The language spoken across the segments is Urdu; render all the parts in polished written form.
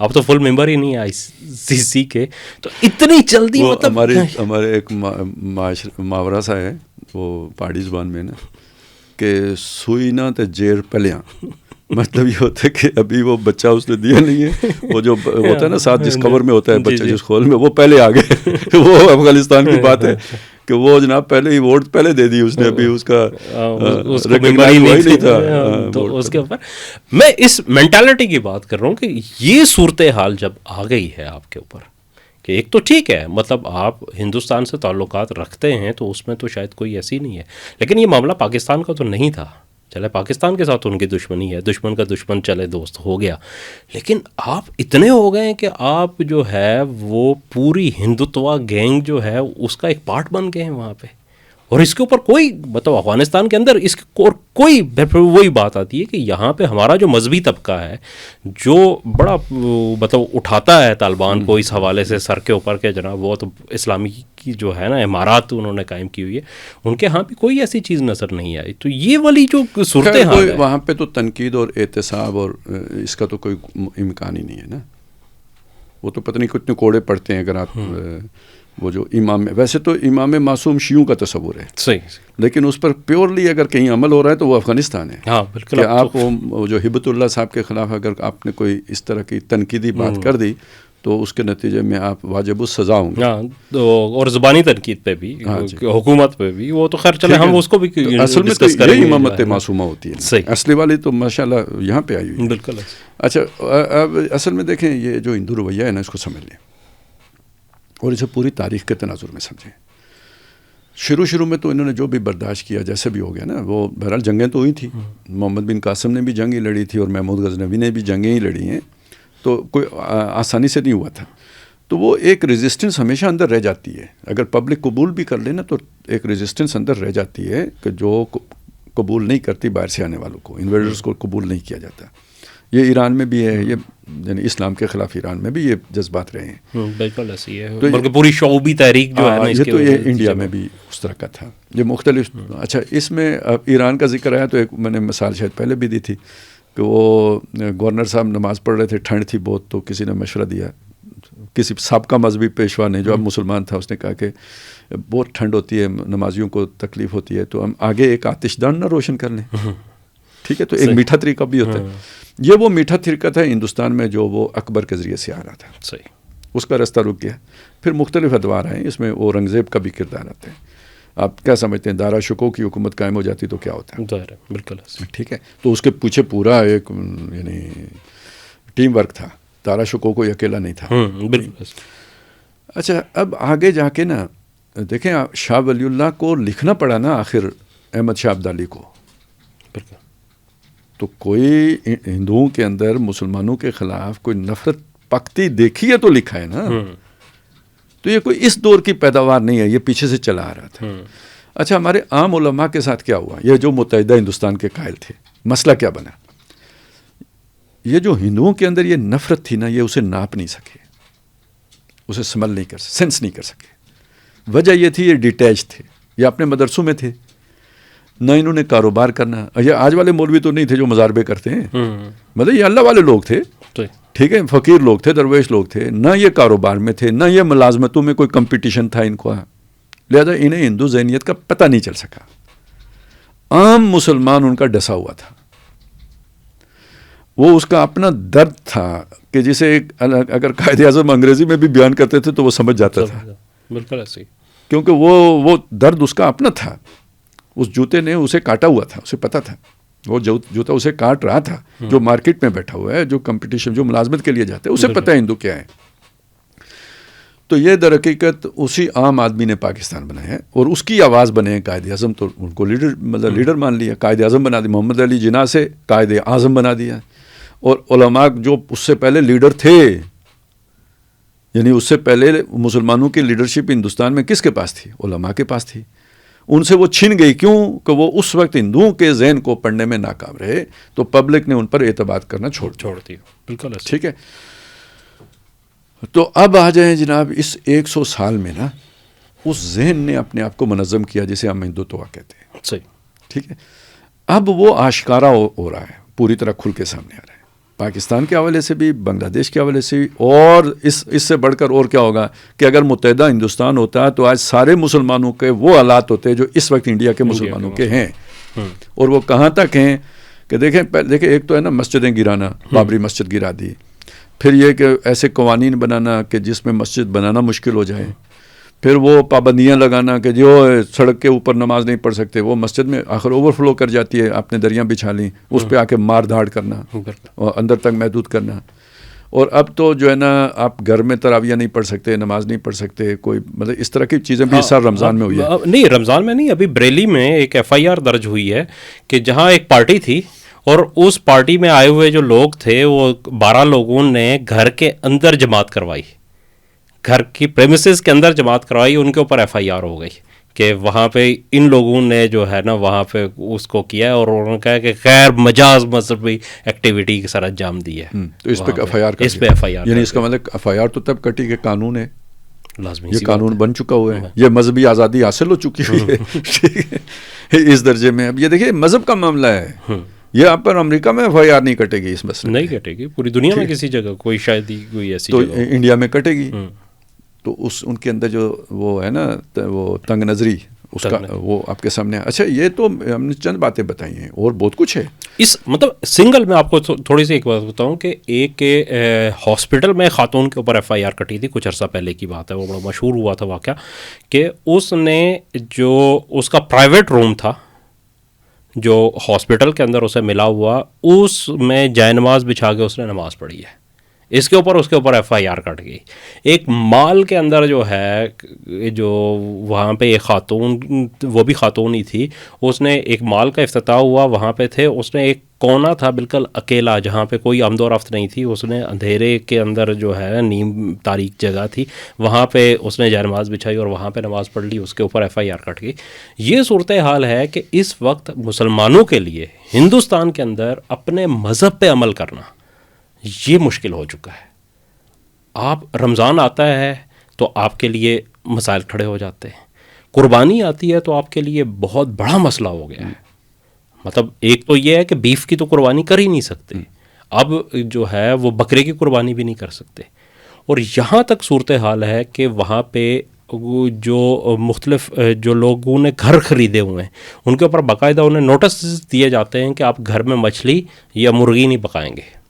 آپ تو فل ممبر ہی نہیں ICC کے, تو اتنی جلدی مطلب ہمارے ایک محاورہ سا ہے وہ پہاڑی زبان میں نا کہ سوئی نہ تے جیر پلیاں, مطلب یہ ہوتا ہے کہ ابھی وہ بچہ اس نے دیا نہیں ہے, وہ جو ہوتا ہے نا ساتھ جس کور میں ہوتا ہے بچہ جس خول میں, وہ پہلے آ گئے. وہ افغانستان کی بات ہے کہ وہ جناب پہلے ہی ووٹ پہلے دے دی اس نے, ابھی اس کا نہیں تھا. تو اس کے اوپر میں اس مینٹالٹی کی بات کر رہا ہوں کہ یہ صورتحال جب آ گئی ہے آپ کے اوپر کہ ایک تو ٹھیک ہے مطلب آپ ہندوستان سے تعلقات رکھتے ہیں تو اس میں تو شاید کوئی ایسی نہیں ہے, لیکن یہ معاملہ پاکستان کا تو نہیں تھا. چلے پاکستان کے ساتھ ان کی دشمنی ہے, دشمن کا دشمن چلے دوست ہو گیا, لیکن آپ اتنے ہو گئے ہیں کہ آپ جو ہے وہ پوری ہندوتوا گینگ جو ہے اس کا ایک پارٹ بن گئے ہیں وہاں پہ. اور اس کے اوپر کوئی مطلب افغانستان کے اندر اس اور کوئی وہی بات آتی ہے کہ یہاں پہ ہمارا جو مذہبی طبقہ ہے جو بڑا مطلب اٹھاتا ہے طالبان کو اس حوالے سے سر کے اوپر کہ جناب وہ تو اسلامی کی جو ہے نا عمارات انہوں نے قائم کی ہوئی ہے, ان کے ہاں بھی کوئی ایسی چیز نظر نہیں آئی. تو یہ والی جو صورتحال ہے وہاں پہ تو تنقید اور احتساب اور اس کا تو کوئی امکان ہی نہیں ہے نا. وہ تو پتہ نہیں کتنے کوڑے پڑتے ہیں اگر آپ وہ جو امام, ویسے تو امام معصوم شیعوں کا تصور ہے صحیح, لیکن اس پر پیورلی اگر کہیں عمل ہو رہا ہے تو وہ افغانستان ہے. ہاں بالکل. کہ آپ وہ جو ہبت اللہ صاحب کے خلاف اگر آپ نے کوئی اس طرح کی تنقیدی بات کر دی تو اس کے نتیجے میں آپ واجب السزا ہوں گے. ہاں, اور زبانی تنقید پہ بھی, حکومت پہ بھی, وہ تو خیر چلے ہم اس کو بھی اصل میں تو یہ امامت معصومہ ہوتی ہے, اصلی والی تو ماشاءاللہ یہاں پہ آئی ہوئی ہے. بالکل. اچھا اب اصل میں دیکھیں یہ جو ہندو رویہ ہے نا اس کو سمجھ لیں اور اسے پوری تاریخ کے تناظر میں سمجھیں. شروع میں تو انہوں نے جو بھی برداشت کیا جیسے بھی ہو گیا نا, وہ بہرحال جنگیں تو ہوئی تھیں. محمد بن قاسم نے بھی جنگ ہی لڑی تھی اور محمود غزنوی نے بھی جنگیں ہی لڑی ہیں, تو کوئی آسانی سے نہیں ہوا تھا. تو وہ ایک ریزسٹنس ہمیشہ اندر رہ جاتی ہے. اگر پبلک قبول بھی کر لے نا تو ایک ریزسٹنس اندر رہ جاتی ہے کہ جو قبول نہیں کرتی باہر سے آنے والوں کو, انویڈرز کو قبول نہیں کیا جاتا. یہ ایران میں بھی ہے, یہ یعنی اسلام کے خلاف ایران میں بھی یہ جذبات رہے ہیں. بالکل ایسی ہے, بلکہ پوری شعوبی تحریک جو ہے نا یہ تو یہ انڈیا میں بھی اس طرح کا تھا, یہ مختلف. اچھا اس میں اب ایران کا ذکر آیا تو ایک میں نے مثال شاید پہلے بھی دی تھی کہ وہ گورنر صاحب نماز پڑھ رہے تھے, ٹھنڈ تھی بہت, تو کسی نے مشورہ دیا, کسی سابقہ مذہبی پیشوا نے جو اب مسلمان تھا, اس نے کہا کہ بہت ٹھنڈ ہوتی ہے, نمازیوں کو تکلیف ہوتی ہے, تو ہم آگے ایک آتش دان نہ روشن کر لیں. ٹھیک ہے, تو ایک میٹھا طریقہ بھی ہوتا ہے. یہ وہ میٹھا طریقہ تھا ہندوستان میں جو وہ اکبر کے ذریعے سے آ رہا تھا. صحیح, اس کا رستہ رک گیا. پھر مختلف ادوار ہیں اس میں, وہ اورنگزیب کا بھی کردار آتا ہے. آپ کیا سمجھتے ہیں دارا شکوہ کی حکومت قائم ہو جاتی تو کیا ہوتا ہے؟ بالکل ٹھیک ہے, تو اس کے پیچھے پورا ایک یعنی ٹیم ورک تھا, دارا شکوہ کوئی اکیلا نہیں تھا. بالکل. اچھا اب آگے جا کے نا دیکھیں, شاہ ولی اللہ کو لکھنا پڑا نا آخر احمد شاہ عبدالی کو. بالکل. تو کوئی ہندوؤں کے اندر مسلمانوں کے خلاف کوئی نفرت پکتی دیکھی ہے تو لکھا ہے نا. تو یہ کوئی اس دور کی پیداوار نہیں ہے, یہ پیچھے سے چلا آ رہا تھا. اچھا ہمارے عام علماء کے ساتھ کیا ہوا, یہ جو متحدہ ہندوستان کے قائل تھے, مسئلہ کیا بنا؟ یہ جو ہندوؤں کے اندر یہ نفرت تھی نا, یہ اسے ناپ نہیں سکے, اسے سمجھ نہیں کر سکے, سینس نہیں کر سکے. وجہ یہ تھی یہ ڈیٹیچ تھے, یہ اپنے مدرسوں میں تھے, نہ انہوں نے کاروبار کرنا. یہ آج والے مولوی تو نہیں تھے جو مزاربے کرتے ہیں, مطلب یہ اللہ والے لوگ تھے, ٹھیک ہے, فقیر لوگ تھے, درویش لوگ تھے, نہ یہ کاروبار میں تھے, نہ یہ ملازمتوں میں کوئی کمپٹیشن تھا ان کو, لہذا انہیں ہندو ذہنیت کا پتہ نہیں چل سکا. عام مسلمان ان کا ڈسا ہوا تھا, وہ اس کا اپنا درد تھا کہ جسے اگر قائد اعظم انگریزی میں بھی بیان کرتے تھے تو وہ سمجھ جاتا تھا. بالکل ایسے ہی, کیونکہ وہ درد اس کا اپنا تھا. اس جوتے نے اسے کاٹا ہوا تھا, اسے پتا تھا وہ جوتا اسے کاٹ رہا تھا, جو مارکیٹ میں بیٹھا ہوا ہے, جو کمپٹیشن, جو ملازمت کے لیے جاتے ہیں, اسے پتہ ہے ہندو کیا ہے. تو یہ در حقیقت اسی عام آدمی نے پاکستان بنایا ہے, اور اس کی آواز بنے ہیں قائد اعظم. تو ان کو لیڈر, مطلب لیڈر مان لیا, قائد اعظم بنا دیا. محمد علی جناح سے قائد اعظم بنا دیا. اور علماء جو اس سے پہلے لیڈر تھے, یعنی اس سے پہلے مسلمانوں کی لیڈرشپ ہندوستان میں کس کے پاس تھی؟ علماء کے پاس تھی. ان سے وہ چھن گئی. کیوں؟ کہ وہ اس وقت ہندوؤں کے ذہن کو پڑھنے میں ناکام رہے, تو پبلک نے ان پر اعتماد کرنا چھوڑ دیا. بالکل ٹھیک ہے. تو اب آ جائیں جناب اس 100 سال میں نا, اس ذہن نے اپنے آپ کو منظم کیا جسے ہم ہندوتوا کہتے ہیں. صحیح, ٹھیک ہے. اب وہ آشکارا ہو رہا ہے, پوری طرح کھل کے سامنے آ رہا ہے. پاکستان کے حوالے سے بھی، بنگلہ دیش کے حوالے سے بھی، اور اس سے بڑھ کر اور کیا ہوگا کہ اگر متحدہ ہندوستان ہوتا تو آج سارے مسلمانوں کے وہ حالات ہوتے جو اس وقت انڈیا کے مسلمانوں کے ہیں. اور وہ کہاں تک ہیں کہ دیکھیں ایک تو ہے نا مسجدیں گرانا، بابری مسجد گرا دی، پھر یہ کہ ایسے قوانین بنانا کہ جس میں مسجد بنانا مشکل ہو جائے، پھر وہ پابندیاں لگانا کہ جو سڑک کے اوپر نماز نہیں پڑھ سکتے، وہ مسجد میں آخر اوور فلو کر جاتی ہے، آپ نے دریاں بچھا لیں، اس پہ آ کے مار دھاڑ کرنا اور اندر تک محدود کرنا. اور اب تو جو ہے نا آپ گھر میں تراویح نہیں پڑھ سکتے، نماز نہیں پڑھ سکتے، کوئی مطلب اس طرح کی چیزیں بھی سر رمضان میں ہوئی ہے. نہیں رمضان میں نہیں، ابھی بریلی میں ایک FIR درج ہوئی ہے کہ جہاں ایک پارٹی تھی اور اس پارٹی میں آئے ہوئے جو لوگ تھے وہ 12 لوگوں نے گھر کے اندر جماعت کروائی، گھر کی پریمیسز کے اندر جماعت کروائی، ان کے اوپر FIR ہو گئی کہ وہاں پہ ان لوگوں نے جو ہے نا وہاں پہ اس کو کیا ہے اور انہوں نے کہا کہ غیر مجاز مذہبی ایکٹیویٹی کی سر انجام دی ہے. تو اس پہ FIR یعنی اس کا مطلب FIR تو تب کٹی کہ قانون ہے، لازمی یہ قانون بن چکا ہوا ہے، یہ مذہبی آزادی حاصل ہو چکی ہوئی ہے اس درجے میں. اب یہ دیکھیے مذہب کا معاملہ ہے، یہ آپ پر امریکہ میں FIR نہیں کٹے گی، اس مسئلے نہیں کٹے گی، پوری دنیا میں کسی جگہ کوئی شاید ہی کوئی ایسی تو جگہ انڈیا میں کٹے گی. تو ان کے اندر جو وہ ہے نا وہ تنگ نظری اس کا وہ آپ کے سامنے. اچھا یہ تو ہم نے چند باتیں بتائی ہیں اور بہت کچھ ہے اس مطلب سنگل میں آپ کو تھوڑی سی ایک بات بتاؤں کہ ایک ہاسپٹل میں خاتون کے اوپر FIR کٹی تھی، کچھ عرصہ پہلے کی بات ہے، وہ بڑا مشہور ہوا تھا واقعہ کہ اس نے جو اس کا پرائیویٹ روم تھا جو ہاسپٹل کے اندر اسے ملا ہوا، اس میں جائے نماز بچھا کے اس نے نماز پڑھی ہے، اس کے اوپر FIR کٹ گئی. ایک مال کے اندر جو ہے جو وہاں پہ ایک خاتون، وہ بھی خاتون ہی تھی، اس نے ایک مال کا افتتاح ہوا، وہاں پہ تھے، اس نے ایک کونا تھا بالکل اکیلا جہاں پہ کوئی آمد و رفت نہیں تھی، اس نے اندھیرے کے اندر جو ہے نیم تاریک جگہ تھی، وہاں پہ اس نے جائے نماز بچھائی اور وہاں پہ نماز پڑھ لی، اس کے اوپر FIR کٹ گئی. یہ صورتحال ہے کہ اس وقت مسلمانوں کے لیے ہندوستان کے اندر اپنے مذہب پہ عمل کرنا یہ مشکل ہو چکا ہے. آپ رمضان آتا ہے تو آپ کے لیے مسائل کھڑے ہو جاتے ہیں، قربانی آتی ہے تو آپ کے لیے بہت بڑا مسئلہ ہو گیا ہے. مطلب ایک تو یہ ہے کہ بیف کی تو قربانی کر ہی نہیں سکتے، اب جو ہے وہ بکرے کی قربانی بھی نہیں کر سکتے. اور یہاں تک صورتحال ہے کہ وہاں پہ جو مختلف جو لوگوں نے گھر خریدے ہوئے ہیں ان کے اوپر باقاعدہ انہیں نوٹس دیے جاتے ہیں کہ آپ گھر میں مچھلی یا مرغی نہیں پکائیں گے،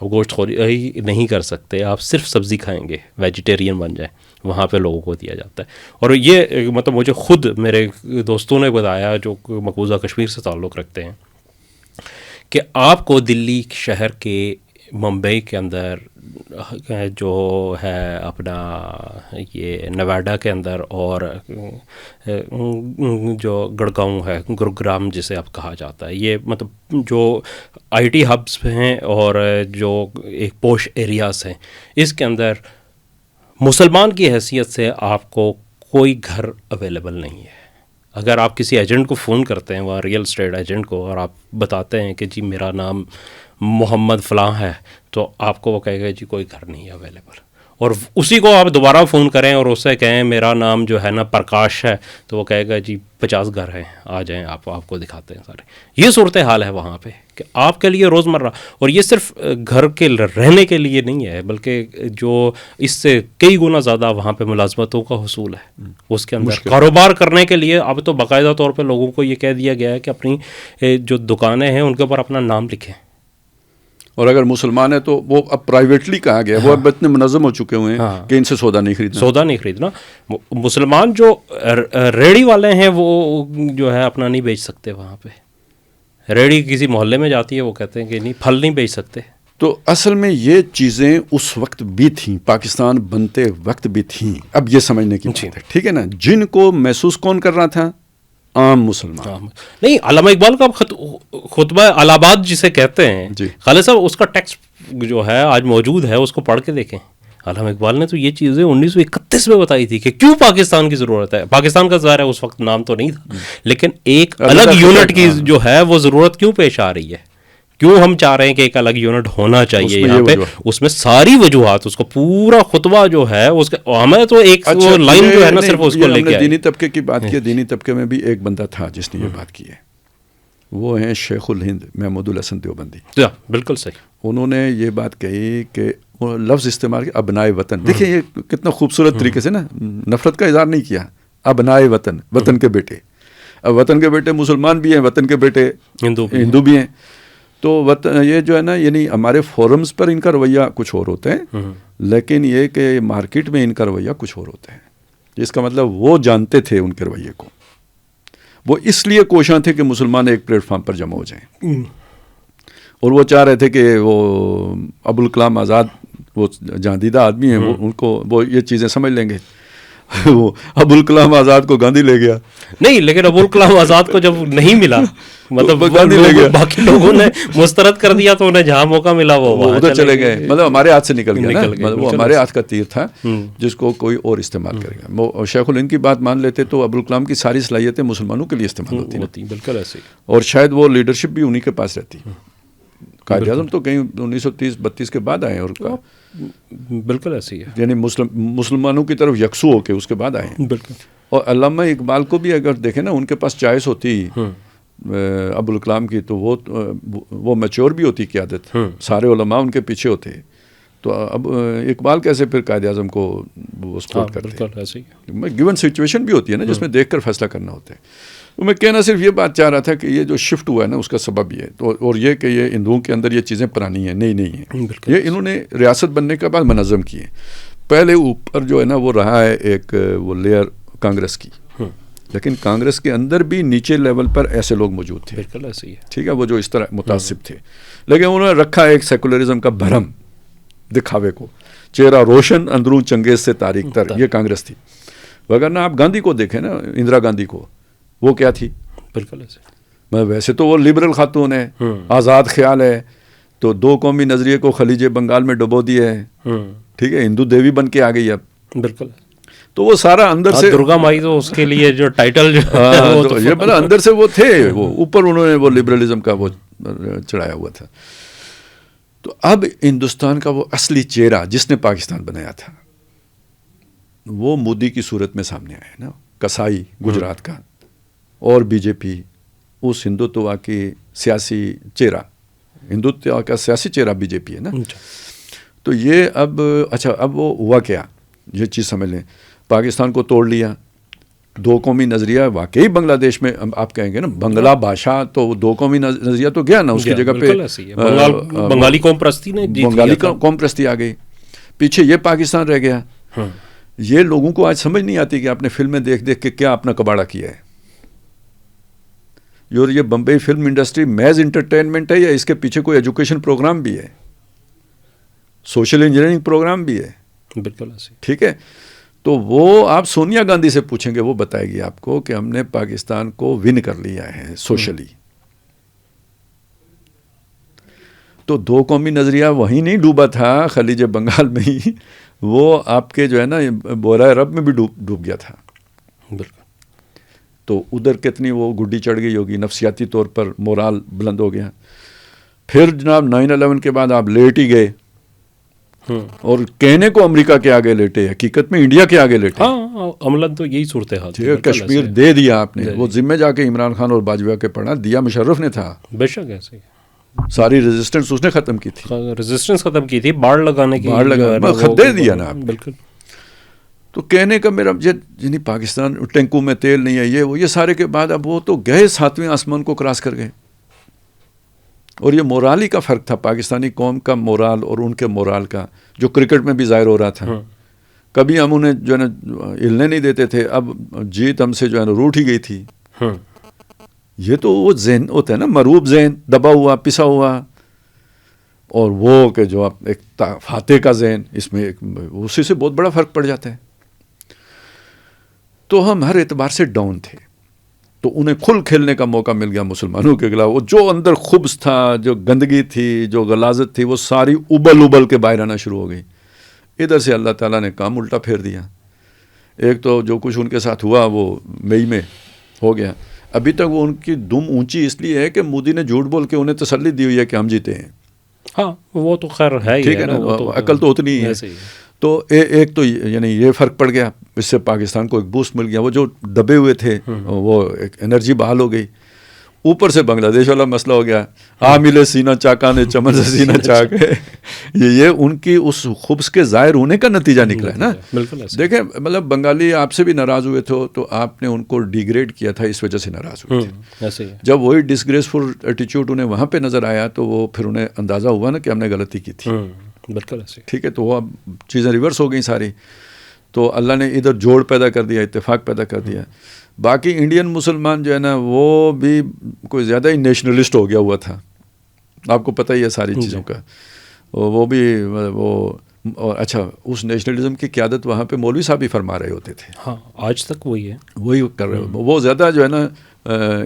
گوشت خوری نہیں کر سکتے، آپ صرف سبزی کھائیں گے، ویجیٹیرین بن جائیں، وہاں پہ لوگوں کو دیا جاتا ہے. اور یہ مطلب مجھے خود میرے دوستوں نے بتایا جو مقبوضہ کشمیر سے تعلق رکھتے ہیں کہ آپ کو دلی شہر کے، ممبئی کے اندر جو ہے اپنا یہ نویڈا کے اندر اور جو گڑگاؤں ہے، گروگرام جسے اب کہا جاتا ہے، یہ مطلب جو IT ہبس ہیں اور جو ایک پوش ایریاز ہیں، اس کے اندر مسلمان کی حیثیت سے آپ کو کوئی گھر اویلیبل نہیں ہے. اگر آپ کسی ایجنٹ کو فون کرتے ہیں، وہاں ریئل اسٹیٹ ایجنٹ کو، اور آپ بتاتے ہیں کہ جی میرا نام محمد فلاں ہے، تو آپ کو وہ کہے گا جی کوئی گھر نہیں ہے اویلیبل. اور اسی کو آپ دوبارہ فون کریں اور اس سے کہیں میرا نام جو ہے نا پرکاش ہے، تو وہ کہے گا جی 50 گھر ہیں، آ جائیں، آپ کو دکھاتے ہیں سارے. یہ صورتحال ہے وہاں پہ کہ آپ کے لیے روزمرہ، اور یہ صرف گھر کے رہنے کے لیے نہیں ہے بلکہ جو اس سے کئی گنا زیادہ وہاں پہ ملازمتوں کا حصول ہے، اس کے اندر کاروبار کرنے کے لیے اب تو باقاعدہ طور پہ لوگوں کو یہ کہہ دیا گیا ہے کہ اپنی جو دکانیں ہیں ان کے اوپر اپنا نام لکھیں. اور اگر مسلمان ہے تو وہ اب پرائیویٹلی کہا گیا، وہ اب اتنے منظم ہو چکے ہوئے ہیں کہ ان سے سودا نہیں خریدنا. مسلمان جو ریڑی والے ہیں وہ جو ہے اپنا نہیں بیچ سکتے، وہاں پہ ریڑی کسی محلے میں جاتی ہے، وہ کہتے ہیں کہ نہیں پھل نہیں بیچ سکتے. تو اصل میں یہ چیزیں اس وقت بھی تھیں، پاکستان بنتے وقت بھی تھیں. اب یہ سمجھنے کی بات ہے، ٹھیک ہے نا، جن کو محسوس کون کر رہا تھا؟ عام مسلمان. نہیں، علامہ اقبال کا خطبہ الہ آباد جسے کہتے ہیں، خالد صاحب اس کا ٹیکسٹ جو ہے آج موجود ہے، اس کو پڑھ کے دیکھیں. علامہ اقبال نے تو یہ چیزیں 1931 میں بتائی تھی کہ کیوں پاکستان کی ضرورت ہے. پاکستان کا ظاہر ہے اس وقت نام تو نہیں تھا، لیکن ایک الگ یونٹ کی جو ہے وہ ضرورت کیوں پیش آ رہی ہے، کیوں ہم چاہ رہے ہیں کہ ایک الگ یونٹ ہونا چاہیے یہاں پہ. اس میں ساری وجوہات، اس کو پورا خطبہ جو ہے اس کا، ہمیں تو ایک لائن جو ہے نا صرف اس کو لے کے دینی طبقے کی بات کی. دینی طبقے میں بھی ایک بندہ تھا جس نے یہ بات کی ہے، وہ ہیں شیخ الہند محمود الحسن دیوبندی. بالکل صحیح. انہوں نے یہ بات کہی کہ لفظ استعمال کیا ابنائے وطن. دیکھیں یہ کتنا خوبصورت طریقے سے نا نفرت کا اظہار نہیں کیا. ابنائے وطن, وطن کے بیٹے. اب وطن کے بیٹے مسلمان بھی ہیں, وطن کے بیٹے ہندو بھی ہیں. تو وطن یہ جو ہے نا, یعنی ہمارے فورمز پر ان کا رویہ کچھ اور ہوتا ہے, لیکن یہ کہ مارکیٹ میں ان کا رویہ کچھ اور ہوتا ہے. اس کا مطلب وہ جانتے تھے ان کے رویے کو, وہ اس لیے کوشاں تھے کہ مسلمان ایک پلیٹ فارم پر جمع ہو جائیں, اور وہ چاہ رہے تھے کہ وہ ابوالکلام آزاد وہ جاندیدہ آدمی ہیں, وہ ان کو وہ یہ چیزیں سمجھ لیں گے. وہ ابوالکلام آزاد کو گاندھی لے گیا نہیں, لیکن ابوالکلام آزاد کو جب نہیں ملا, مطلب گاندھی لے گیا, باقی لوگوں نے مسترد کر دیا تو انہیں جہاں موقع ملا وہ ادھر چلے گئے. مطلب ہمارے ہاتھ سے نکل گیا نا, مطلب وہ ہمارے ہاتھ کا تیر تھا جس کو کوئی اور استعمال کرے گا. وہ شیخ الہند کی بات مان لیتے تو ابوالکلام کی ساری صلاحیتیں مسلمانوں کے لیے استعمال ہوتی. بالکل ایسے ہی, اور شاید وہ لیڈرشپ بھی انہی کے پاس رہتی. قائد اعظم تو کہیں 1930-32 کے بعد آئے, اور بالکل ایسے ہی ہے, یعنی مسلمانوں کی طرف یکسو ہو کے اس کے بعد آئے ہیں. بالکل. اور علامہ اقبال کو بھی اگر دیکھیں نا, ان کے پاس چوائس ہوتی ابوالکلام کی, تو وہ میچور بھی ہوتی قیادت, سارے علماء ان کے پیچھے ہوتے. تو اب اقبال کیسے پھر قائد اعظم کو وہ سپورٹ کرتے ہیں. گیون سچویشن بھی ہوتی ہے نا جس میں دیکھ کر فیصلہ کرنا ہوتا ہے. تو میں کہنا صرف یہ بات چاہ رہا تھا کہ یہ جو شفٹ ہوا ہے نا, اس کا سبب یہ ہے, تو اور یہ کہ یہ ہندوؤں کے اندر یہ چیزیں پرانی ہیں, نہیں ہیں. یہ انہوں نے ریاست بننے کے بعد منظم کی ہے. پہلے اوپر جو ہے نا وہ رہا ہے ایک وہ لیئر کانگریس کی, لیکن کانگریس کے اندر بھی نیچے لیول پر ایسے لوگ موجود تھے. بالکل ایسے ہی ہے, ٹھیک ہے, وہ جو اس طرح متعصب تھے, لیکن انہوں نے رکھا ایک سیکولرزم کا بھرم دکھاوے کو. چہرہ روشن اندرون چنگیز سے تاریخ تر, یہ کانگریس تھی. وگرنہ آپ گاندھی کو دیکھیں نا, اندرا گاندھی کو, وہ کیا تھی؟ بالکل ایسے. ویسے تو وہ لبرل خاتون ہے, آزاد خیال ہے, تو 2 قومی نظریے کو خلیج بنگال میں ڈبو دیا ہے. ٹھیک ہے, ہندو دیوی بن کے آ گئی اب. بالکل. تو وہ سارا اندر سے درگا مائی تو اس کے لیے جو ٹائٹل یہ مطلب اندر سے وہ تھے, وہ اوپر انہوں نے وہ لبرلزم کا وہ چڑھایا ہوا تھا. تو اب ہندوستان کا وہ اصلی چہرہ جس نے پاکستان بنایا تھا وہ مودی کی صورت میں سامنے آیا نا. کسائی گجرات کا اور بی جے پی, اس ہندوتوا کی سیاسی چہرہ, ہندوتوا کا سیاسی چہرہ بی جے پی ہے نا. تو یہ اب اچھا, اب وہ ہوا کیا, یہ چیز سمجھ لیں. پاکستان کو توڑ لیا, 2 قومی نظریہ واقعی بنگلہ دیش میں آپ کہیں گے نا, بنگلہ بھاشا تو 2 قومی نظریہ تو گیا نا, اس کی جگہ پہ بنگالی قوم پرستی نے, بنگالی قوم پرستی آ گئی. پیچھے یہ پاکستان رہ گیا. یہ لوگوں کو آج سمجھ نہیں آتی کہ آپ نے فلمیں دیکھ دیکھ کے کیا اپنا کباڑا کیا ہے. اور یہ بمبئی فلم انڈسٹری محض انٹرٹینمنٹ ہے یا اس کے پیچھے کوئی ایجوکیشن پروگرام بھی ہے, سوشل انجینئرنگ پروگرام بھی ہے. بالکل ایسے. ٹھیک ہے, تو وہ آپ سونیا گاندھی سے پوچھیں گے, وہ بتائے گی آپ کو کہ ہم نے پاکستان کو ون کر لیا ہے سوشلی. تو 2 قومی نظریہ وہیں نہیں ڈوبا تھا, خلیج بنگال میں ہی, وہ آپ کے جو ہے نا بحیرہ عرب میں بھی ڈوب گیا تھا. بالکل. تو ادھر کتنی وہ گڈی چڑھ گئی ہوگی, نفسیاتی طور پر مورال بلند ہو گیا. پھر جناب 9/11 کے بعد آپ لیٹ ہی گئے, اور کہنے کو امریکہ کے آگے لیٹے, حقیقت میں انڈیا کے آگے لیٹے. ہاں, عملاً تو یہی صورتحال تھی. کشمیر دے دیا آپ نے, وہ ذمہ جا کے عمران خان اور باجوہ کے پڑھا, دیا مشرف نے تھا. بے شک ایسے ہی, ساری ریزسٹنس اس نے ختم کی تھی, ریزسٹنس ختم کی تھی, باڑ لگانے کی, باڑ لگا خط دے دیا نا آپ. بالکل. تو کہنے کا میرا یعنی پاکستان ٹینکوں میں تیل نہیں ہے, یہ سارے کے بعد اب وہ تو گئے 7ویں آسمان کو کراس کر گئے. اور یہ مورالی کا فرق تھا, پاکستانی قوم کا مورال اور ان کے مورال کا, جو کرکٹ میں بھی ظاہر ہو رہا تھا. کبھی ہم انہیں جو ہے نا ہلنے نہیں دیتے تھے, اب جیت ہم سے جو ہے نا روٹ ہی گئی تھی. یہ تو وہ ذہن ہوتا ہے نا, مروب ذہن, دبا ہوا پسا ہوا, اور وہ کہ جو آپ ایک فاتح کا ذہن, اس میں اسی سے بہت بڑا فرق پڑ جاتا ہے. تو ہم ہر اعتبار سے ڈاؤن تھے, تو انہیں کھل کھیلنے کا موقع مل گیا مسلمانوں کے خلاف. وہ جو اندر خبث تھا, جو گندگی تھی, جو غلاظت تھی, وہ ساری ابل کے باہر آنا شروع ہو گئی. ادھر سے اللہ تعالیٰ نے کام الٹا پھیر دیا. ایک تو جو کچھ ان کے ساتھ ہوا وہ مئی میں ہو گیا. ابھی تک وہ ان کی دم اونچی اس لیے ہے کہ مودی نے جھوٹ بول کے انہیں تسلی دی ہوئی ہے کہ ہم جیتے ہیں. ہاں, وہ تو خیر ہے ہی, ٹھیک ہے نا, عقل تو اتنی ہی ہے. تو ایک تو یعنی یہ فرق پڑ گیا, اس سے پاکستان کو ایک بوسٹ مل گیا. وہ جو دبے ہوئے تھے وہ ایک انرجی بحال ہو گئی. اوپر سے بنگلہ دیش والا مسئلہ ہو گیا, آ ملے سینہ چاکانے چمن سے سینہ چاک ہے. یہ ان کی اس خبث کے ظاہر ہونے کا نتیجہ نکلا ہے نا. دیکھیں مطلب بنگالی آپ سے بھی ناراض ہوئے تھے تو آپ نے ان کو ڈیگریڈ کیا تھا, اس وجہ سے ناراض ہوئے تھے. جب وہی ڈسگریسفل ایٹیچیوڈ انہیں وہاں پہ نظر آیا تو وہ پھر انہیں اندازہ ہوا نا کہ ہم نے غلطی کی تھی. بالکل ایسے. ٹھیک ہے, تو وہ اب چیزیں ریورس ہو گئیں ساری, تو اللہ نے ادھر جوڑ پیدا کر دیا, اتفاق پیدا کر دیا. باقی انڈین مسلمان جو ہے نا وہ بھی کوئی زیادہ ہی نیشنلسٹ ہو گیا ہوا تھا, آپ کو پتہ ہی ہے ساری چیزوں کا. وہ بھی وہ اچھا اس نیشنلزم کی قیادت وہاں پہ مولوی صاحب ہی فرما رہے ہوتے تھے. ہاں آج تک وہی ہے, وہی کر رہے ہو. وہ زیادہ جو ہے نا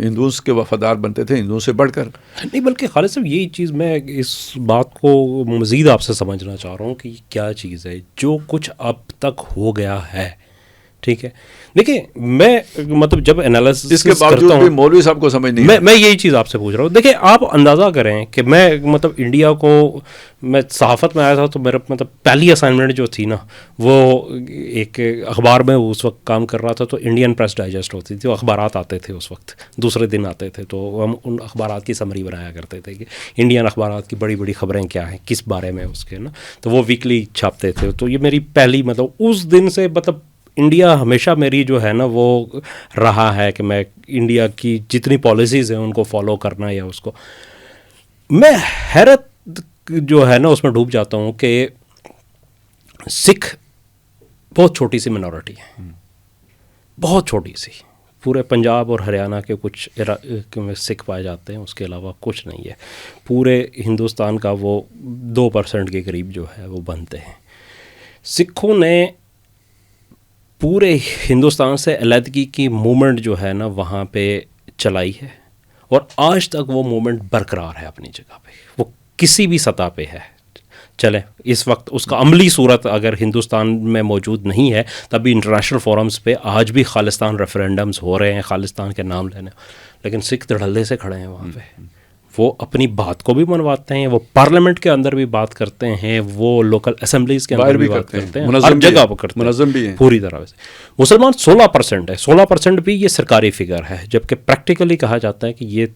ہندوز کے وفادار بنتے تھے ہندوؤں سے بڑھ کر. نہیں بلکہ خالد صاحب یہی چیز میں اس بات کو مزید آپ سے سمجھنا چاہ رہا ہوں کہ کیا چیز ہے جو کچھ اب تک ہو گیا ہے. ٹھیک ہے, دیکھیں میں مطلب جب انالیسس اس کے باوجود بھی مولوی صاحب کو سمجھ نہیں, میں یہی چیز آپ سے پوچھ رہا ہوں. دیکھیں آپ اندازہ کریں کہ میں مطلب انڈیا کو, میں صحافت میں آیا تھا تو میرا مطلب پہلی اسائنمنٹ جو تھی نا وہ ایک اخبار میں اس وقت کام کر رہا تھا, تو انڈین پریس ڈائجسٹ ہوتی تھی, وہ اخبارات آتے تھے اس وقت, دوسرے دن آتے تھے, تو ہم ان اخبارات کی سمری بنایا کرتے تھے کہ انڈین اخبارات کی بڑی بڑی خبریں کیا ہیں, کس بارے میں اس کے نا, تو وہ ویکلی چھاپتے تھے. تو یہ میری پہلی مطلب اس دن سے مطلب انڈیا ہمیشہ میری جو ہے نا وہ رہا ہے کہ میں انڈیا کی جتنی پالیسیز ہیں ان کو فالو کرنا, یا اس کو میں حیرت جو ہے نا اس میں ڈوب جاتا ہوں کہ سکھ بہت چھوٹی سی منورٹی ہے, بہت چھوٹی سی, پورے پنجاب اور ہریانہ کے کچھ علاقے میں سکھ پائے جاتے ہیں, اس کے علاوہ کچھ نہیں ہے. پورے ہندوستان کا وہ 2% کے قریب جو ہے وہ بنتے ہیں. سکھوں نے پورے ہندوستان سے علیحدگی کی موومنٹ جو ہے نا وہاں پہ چلائی ہے, اور آج تک وہ موومنٹ برقرار ہے اپنی جگہ پہ, وہ کسی بھی سطح پہ ہے. چلیں اس وقت اس کا عملی صورت اگر ہندوستان میں موجود نہیں ہے, تب بھی انٹرنیشنل فورمز پہ آج بھی خالصتان ریفرینڈمز ہو رہے ہیں خالصتان کے نام لینے, لیکن سکھ دھڑلے سے کھڑے ہیں وہاں پہ. وہ اپنی بات کو بھی منواتے ہیں, وہ پارلیمنٹ کے اندر بھی بات کرتے ہیں, وہ لوکل اسمبلیز کے اندر بھی بات کرتے ہیں, ہر جگہ پر کرتے ہیں, منظم بھی ہیں پوری طرح سے. مسلمان 16% ہے, 16% بھی یہ سرکاری فگر ہے, جبکہ پریکٹیکلی کہا جاتا ہے کہ یہ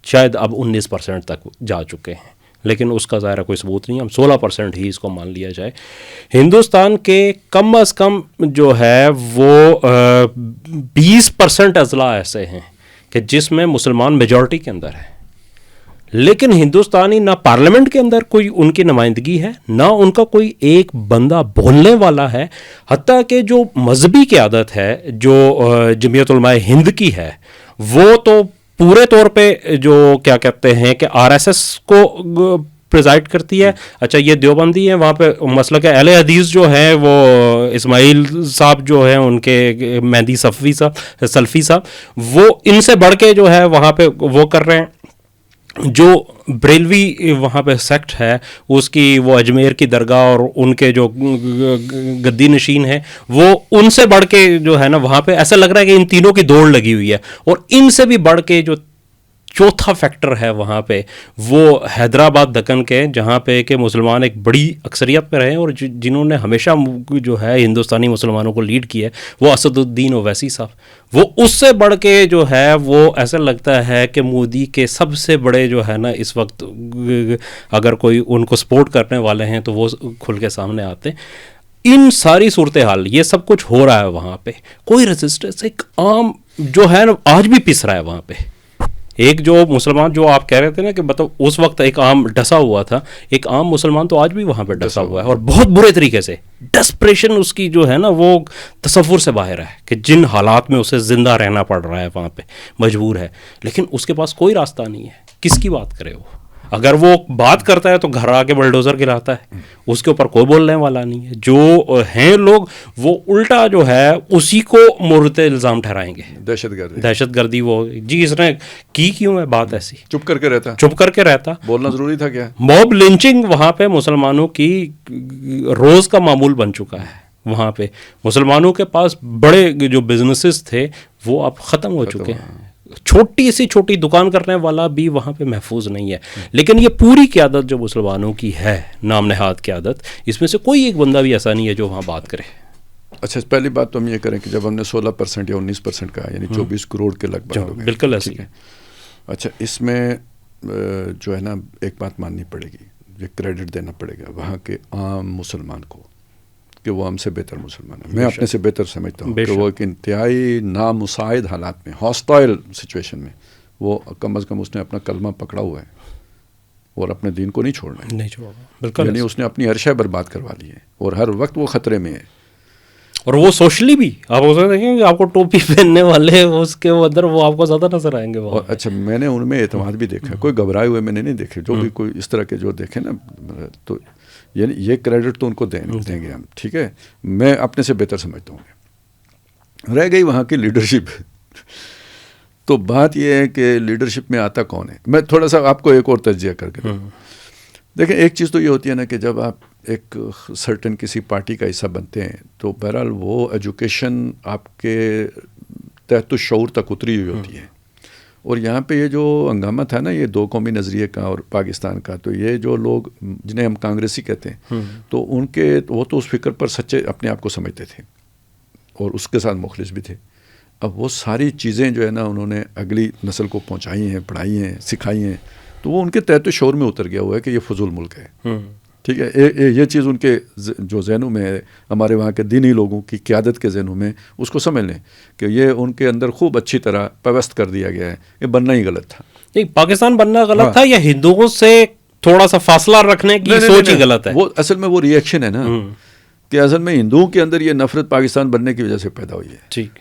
شاید اب 19% تک جا چکے ہیں, لیکن اس کا ظاہر کوئی ثبوت نہیں. ہم 16% ہی اس کو مان لیا جائے. ہندوستان کے کم از کم جو ہے وہ 20% اضلاع ایسے ہیں کہ جس میں مسلمان میجورٹی کے اندر ہے, لیکن ہندوستانی نہ پارلیمنٹ کے اندر کوئی ان کی نمائندگی ہے, نہ ان کا کوئی ایک بندہ بولنے والا ہے. حتیٰ کہ جو مذہبی قیادت ہے جو جمعیت علماء ہند کی ہے, وہ تو پورے طور پہ جو کیا کہتے ہیں کہ RSS کو پریزائڈ کرتی ہے. اچھا یہ دیوبندی ہیں, وہاں پہ مسلک اہل حدیث جو ہیں وہ اسماعیل صاحب جو ہیں ان کے مہدی سلفی صاحب, وہ ان سے بڑھ کے جو ہے وہاں پہ وہ کر رہے ہیں. جو بریلوی وہاں پہ سیکٹ ہے اس کی وہ اجمیر کی درگاہ اور ان کے جو گدی نشین ہیں وہ ان سے بڑھ کے جو ہے نا وہاں پہ ایسا لگ رہا ہے کہ ان تینوں کی دوڑ لگی ہوئی ہے. اور ان سے بھی بڑھ کے جو چوتھا فیکٹر ہے وہاں پہ وہ حیدرآباد دکن کے, جہاں پہ کہ مسلمان ایک بڑی اکثریت پہ رہے اور جنہوں نے ہمیشہ جو ہے ہندوستانی مسلمانوں کو لیڈ کیا ہے, وہ اسد الدین اویسی صاحب. وہ اس سے بڑھ کے جو ہے وہ ایسا لگتا ہے کہ مودی کے سب سے بڑے جو ہے نا اس وقت اگر کوئی ان کو سپورٹ کرنے والے ہیں تو وہ کھل کے سامنے آتے. ان ساری صورتحال یہ سب کچھ ہو رہا ہے وہاں پہ, کوئی ریزسٹنس ایک عام جو ہے نا آج بھی پس رہا ہے وہاں پہ. ایک جو مسلمان جو آپ کہہ رہے تھے نا کہ مطلب اس وقت ایک عام ڈسا ہوا تھا, ایک عام مسلمان تو آج بھی وہاں پہ ڈسا ہوا ہے, اور بہت برے طریقے سے. ڈسپریشن اس کی جو ہے نا وہ تصور سے باہر ہے کہ جن حالات میں اسے زندہ رہنا پڑ رہا ہے وہاں پہ, مجبور ہے, لیکن اس کے پاس کوئی راستہ نہیں ہے. کس کی بات کرے وہ؟ اگر وہ بات کرتا ہے تو گھر آ کے بلڈوزر گراتا ہے, اس کے اوپر کوئی بولنے والا نہیں ہے. جو ہیں لوگ وہ الٹا جو ہے اسی کو مورد الزام ٹھہرائیں گے, دہشت گردی. وہ جی اس نے کی کیوں ہے بات ایسی, چپ کر کے رہتا, بولنا ضروری تھا کیا. موب لنچنگ وہاں پہ مسلمانوں کی روز کا معمول بن چکا ہے. وہاں پہ مسلمانوں کے پاس بڑے جو بزنسز تھے وہ اب ختم ہو چکے ہیں. چھوٹی سی چھوٹی دکان کرنے والا بھی وہاں پہ محفوظ نہیں ہے. لیکن یہ پوری قیادت جو مسلمانوں کی ہے, نام نہاد قیادت, اس میں سے کوئی ایک بندہ بھی ایسا نہیں ہے جو وہاں بات کرے. اچھا پہلی بات تو ہم یہ کریں کہ جب ہم نے 16% یا 19% کہا, یعنی 24 کروڑ کے لگ بھگ, بالکل ایسے. اچھا اس میں جو ہے نا ایک بات ماننی پڑے گی, یہ کریڈٹ دینا پڑے گا وہاں کے عام مسلمان کو کہ وہ ہم سے بہتر مسلمان ہیں. میں اپنے سے بہتر سمجھتا ہوں کہ وہ ایک انتہائی نامساعد حالات میں, ہاسٹائل سچویشن میں, وہ کم از کم اس نے اپنا کلمہ پکڑا ہوا ہے اور اپنے دین کو نہیں چھوڑنا ہے. بالکل, یعنی اس نے اپنی ہر شے برباد کروا لی ہے اور ہر وقت وہ خطرے میں ہے. اور وہ سوشلی بھی آپ اسے دیکھیں گے, آپ کو ٹوپی پہننے والے اس کے اندر وہ آپ کو زیادہ نظر آئیں گے. اور اچھا میں نے ان میں اعتماد بھی دیکھا, کوئی گھبرائے ہوئے میں نے نہیں دیکھے, جو بھی کوئی اس طرح کے جو دیکھے نا, تو یعنی یہ کریڈٹ تو ان کو دیں گے ہم, ٹھیک ہے, میں اپنے سے بہتر سمجھتا ہوں. رہ گئی وہاں کی لیڈرشپ. تو بات یہ ہے کہ لیڈرشپ میں آتا کون ہے. میں تھوڑا سا آپ کو ایک اور تجزیہ کر کے دیکھیں. ایک چیز تو یہ ہوتی ہے نا کہ جب آپ ایک سرٹن کسی پارٹی کا حصہ بنتے ہیں تو بہرحال وہ ایجوکیشن آپ کے تحت الشعور تک اتری ہوئی ہوتی ہے. اور یہاں پہ یہ جو ہنگامہ تھا نا یہ دو قومی نظریے کا اور پاکستان کا, تو یہ جو لوگ جنہیں ہم کانگریسی کہتے ہیں تو ان کے وہ تو اس فکر پر سچے اپنے آپ کو سمجھتے تھے اور اس کے ساتھ مخلص بھی تھے. اب وہ ساری چیزیں جو ہے نا انہوں نے اگلی نسل کو پہنچائی ہیں, پڑھائی ہیں, سکھائی ہیں, تو وہ ان کے تحت شعور میں اتر گیا ہوا ہے کہ یہ فضول ملک ہے. ٹھیک ہے, یہ چیز ان کے جو ذہنوں میں ہے, ہمارے وہاں کے دینی لوگوں کی قیادت کے ذہنوں میں, اس کو سمجھ لیں کہ یہ ان کے اندر خوب اچھی طرح پیوست کر دیا گیا ہے. یہ بننا ہی غلط تھا. نہیں, پاکستان بننا غلط تھا یا ہندوؤں سے تھوڑا سا فاصلہ رکھنے کی سوچ ہی غلط ہے؟ وہ اصل میں وہ ری ایکشن ہے نا کہ اصل میں ہندوؤں کے اندر یہ نفرت پاکستان بننے کی وجہ سے پیدا ہوئی ہے. ٹھیک,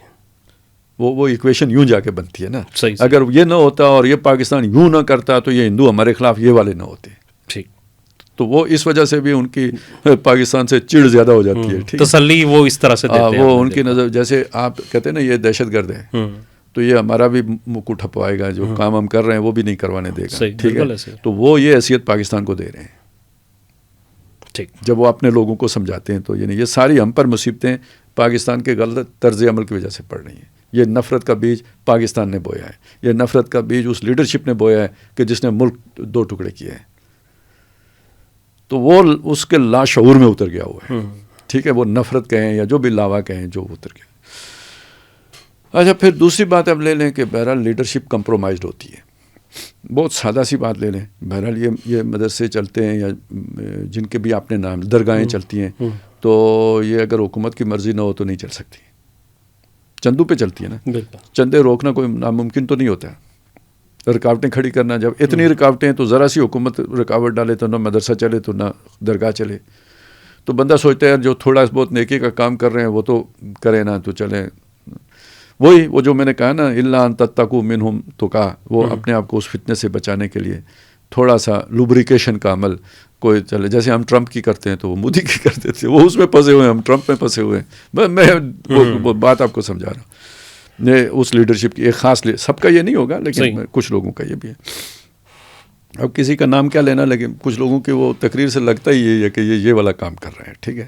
وہ ایکویشن یوں جا کے بنتی ہے نا. صحیح. اگر یہ نہ ہوتا اور یہ پاکستان یوں نہ کرتا تو یہ ہندو ہمارے خلاف یہ والے نہ ہوتے. ٹھیک, تو وہ اس وجہ سے بھی ان کی پاکستان سے چڑ زیادہ ہو جاتی ہے. تسلی وہ اس طرح سے دیتے ہیں. وہ ان کی نظر, جیسے آپ کہتے ہیں نا یہ دہشت گرد ہے, تو یہ ہمارا بھی منہ ٹھپوائے گا, جو کام ہم کر رہے ہیں وہ بھی نہیں کروانے دے گا. ٹھیک ہے, تو وہ یہ حیثیت پاکستان کو دے رہے ہیں. ٹھیک, جب وہ اپنے لوگوں کو سمجھاتے ہیں تو یعنی یہ ساری ہم پر مصیبتیں پاکستان کے غلط طرز عمل کی وجہ سے پڑ رہی ہیں. یہ نفرت کا بیج پاکستان نے بویا ہے. یہ نفرت کا بیج اس لیڈرشپ نے بویا ہے کہ جس نے ملک دو ٹکڑے کیے ہیں. تو وہ اس کے لاشعور میں اتر گیا ہوا ہے. ٹھیک ہے, وہ نفرت کہیں یا جو بھی لاوا کہیں, جو اتر گیا. اچھا پھر دوسری بات اب لے لیں کہ بہرحال لیڈرشپ کمپرومائزڈ ہوتی ہے. بہت سادہ سی بات لے لیں, بہرحال یہ مدرسے چلتے ہیں یا جن کے بھی آپ نے نام, درگاہیں چلتی ہیں, تو یہ اگر حکومت کی مرضی نہ ہو تو نہیں چل سکتی. چندوں پہ چلتی ہے نا. چندے روکنا کوئی ناممکن تو نہیں ہوتا, رکاوٹیں کھڑی کرنا. جب اتنی رکاوٹیں ہیں تو ذرا سی حکومت رکاوٹ ڈالے تو نہ مدرسہ چلے تو نہ درگاہ چلے. تو بندہ سوچتا ہے جو تھوڑا بہت نیکی کا کام کر رہے ہیں وہ تو کریں نا, تو چلیں. وہی وہ جو میں نے کہا نا, الا ان تتقوا منہم تقا, وہ اپنے آپ کو اس فتنے سے بچانے کے لیے تھوڑا سا لوبریکیشن کا عمل کوئی چلے. جیسے ہم ٹرمپ کی کرتے ہیں تو وہ مودی کی کرتے تھے, وہ اس میں پھنسے ہوئے ہیں, ہم ٹرمپ میں پھنسے ہوئے ہیں. میں وہ بات آپ کو سمجھا رہا ہوں. یہ اس لیڈرشپ کی ایک خاص, سب کا یہ نہیں ہوگا لیکن کچھ لوگوں کا یہ بھی ہے. اب کسی کا نام کیا لینا, لیکن کچھ لوگوں کی وہ تقریر سے لگتا ہی ہے کہ یہ والا کام کر رہے ہیں. ٹھیک ہے,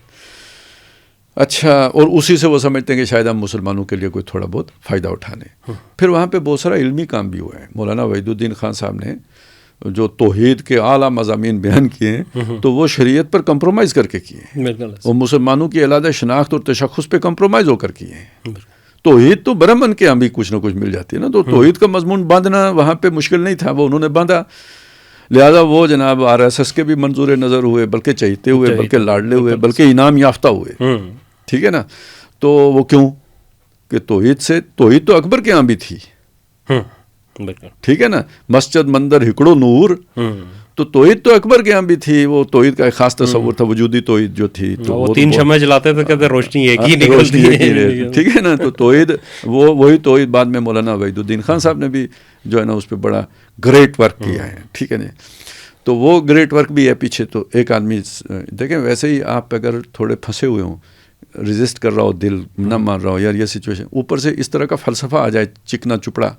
اچھا, اور اسی سے وہ سمجھتے ہیں کہ شاید ہم مسلمانوں کے لیے کوئی تھوڑا بہت فائدہ اٹھا لیں. پھر وہاں پہ بہت سارا علمی کام بھی ہوا ہے. مولانا وحید الدین خان صاحب نے جو توحید کے اعلیٰ مضامین بیان کیے ہیں تو وہ شریعت پر کمپرومائز کر کے کیے ہیں, اور مسلمانوں کی علیحدہ شناخت اور تشخص پہ کمپرومائز ہو کر کیے ہیں. توحید تو برہمن کے ہم بھی کچھ نہ کچھ مل جاتی ہے نا, تو توحید کا مضمون باندھنا وہاں پہ مشکل نہیں تھا, وہ انہوں نے باندھا. لہذا وہ جناب RSS کے بھی منظور نظر ہوئے, بلکہ چہیتے ہوئے, بلکہ لاڈلے ہوئے, بلکہ انعام یافتہ ہوئے. ٹھیک ہے نا, تو وہ کیوں کہ توحید تو اکبر کے ہاں بھی تھی. ٹھیک ہے نا, مسجد مندر ہکڑو نور, تو توحید تو اکبر کے ہاں بھی تھی. وہ توحید کا ایک خاص تصور تھا, وجودی توحید جو تھی, تو وہ 3 شمع جلاتے تھے, کہتے روشنی ایک ہی نکلتی ہے. ٹھیک ہے نا, تو توحید وہی توحید بعد میں مولانا وحید الدین خان صاحب نے بھی جو ہے نا اس پہ بڑا گریٹ ورک کیا ہے. ٹھیک ہے نا, تو وہ گریٹ ورک بھی ہے پیچھے. تو ایک آدمی دیکھیں, ویسے ہی آپ اگر تھوڑے پھنسے ہوئے ہوں, ریزسٹ کر رہا ہو, دل نہ مان رہا ہو, یار یہ سچویشن, اوپر سے اس طرح کا فلسفہ آ جائے چکنا چپڑا,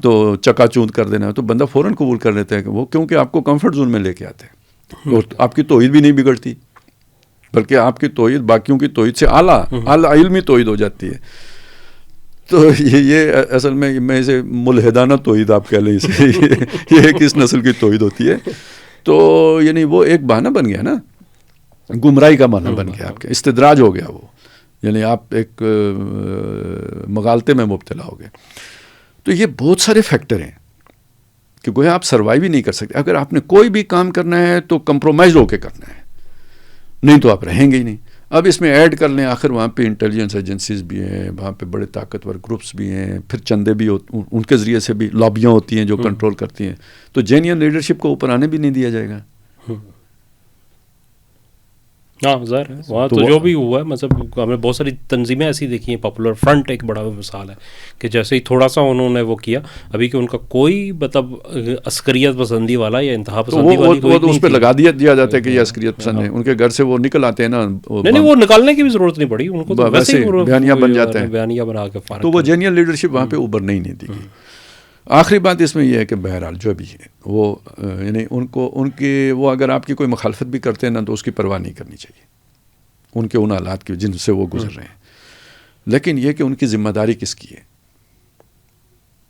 تو چکا چوند کر دینا, تو بندہ فوراً قبول کر لیتا ہے کہ وہ, کیونکہ آپ کو کمفرٹ زون میں لے کے آتے ہیں, اور آپ کی توحید بھی نہیں بگڑتی, بلکہ آپ کی توحید باقیوں کی توحید سے اعلیٰ علمی توحید ہو جاتی ہے. تو یہ اصل میں اسے ملحدانہ توحید آپ کہہ لیں اسے, یہ کس نسل کی توحید ہوتی ہے. تو یعنی وہ ایک بہانہ بن گیا نا, گمراہی کا معنی بن گیا, آپ کے استدراج ہو گیا وہ, یعنی آپ ایک مغالطے میں مبتلا ہو گئے. تو یہ بہت سارے فیکٹر ہیں کہ گویا آپ سروائیو ہی نہیں کر سکتے. اگر آپ نے کوئی بھی کام کرنا ہے تو کمپرومائز ہو کے کرنا ہے, نہیں تو آپ رہیں گے ہی نہیں. اب اس میں ایڈ کر لیں آخر وہاں پہ انٹیلیجنس ایجنسیز بھی ہیں, وہاں پہ بڑے طاقتور گروپس بھی ہیں, پھر چندے بھی ان کے ذریعے سے بھی لابیاں ہوتی ہیں جو کنٹرول کرتی ہیں, تو جینین لیڈرشپ کو اوپر آنے بھی نہیں دیا جائے گا. ہاں ظاہر ہے وہاں تو جو بھی ہوا ہے, مطلب ہم نے بہت ساری تنظیمیں ایسی دیکھی ہیں. پاپولر فرنٹ ایک بڑا مثال ہے کہ جیسے ہی تھوڑا سا انہوں نے وہ کیا, ابھی کہ ان کا کوئی مطلب عسکریت پسندی والا یا انتہا پسندی والی وہ تو اس پہ لگا دیا جاتا ہے کہ یہ عسکریت پسند ہے. ان کے گھر سے وہ نکل آتے ہیں نا, نہیں وہ نکالنے کی بھی ضرورت نہیں پڑی ان کو, تو ویسے ہی بیانیہ بن جاتے ہیں, بیانیہ بنا کے فارغ. تو وہ جینین لیڈرشپ وہاں پہ ابھر نہیں دی گئی. آخری بات اس میں یہ ہے کہ بہرحال جو بھی ہے وہ یعنی ان کی وہ اگر آپ کی کوئی مخالفت بھی کرتے ہیں نا تو اس کی پرواہ نہیں کرنی چاہیے ان کے ان حالات کی جن سے وہ گزر رہے ہیں. لیکن یہ کہ ان کی ذمہ داری کس کی ہے.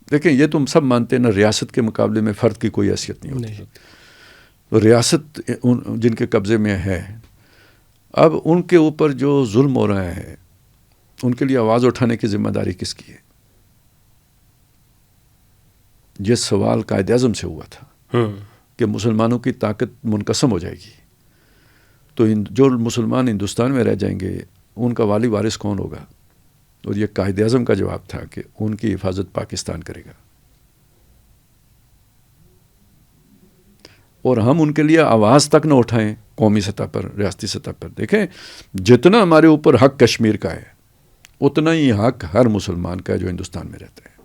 دیکھیں یہ تم سب مانتے ہیں نا, ریاست کے مقابلے میں فرد کی کوئی حیثیت نہیں ہوتی. تو ریاست جن کے قبضے میں ہے, اب ان کے اوپر جو ظلم ہو رہا ہے ان کے لیے آواز اٹھانے کی ذمہ داری کس کی ہے. یہ سوال قائد اعظم سے ہوا تھا کہ مسلمانوں کی طاقت منقسم ہو جائے گی تو جو مسلمان ہندوستان میں رہ جائیں گے ان کا والی وارث کون ہوگا, اور یہ قائد اعظم کا جواب تھا کہ ان کی حفاظت پاکستان کرے گا. اور ہم ان کے لیے آواز تک نہ اٹھائیں قومی سطح پر, ریاستی سطح پر. دیکھیں جتنا ہمارے اوپر حق کشمیر کا ہے اتنا ہی حق ہر مسلمان کا ہے جو ہندوستان میں رہتا ہے.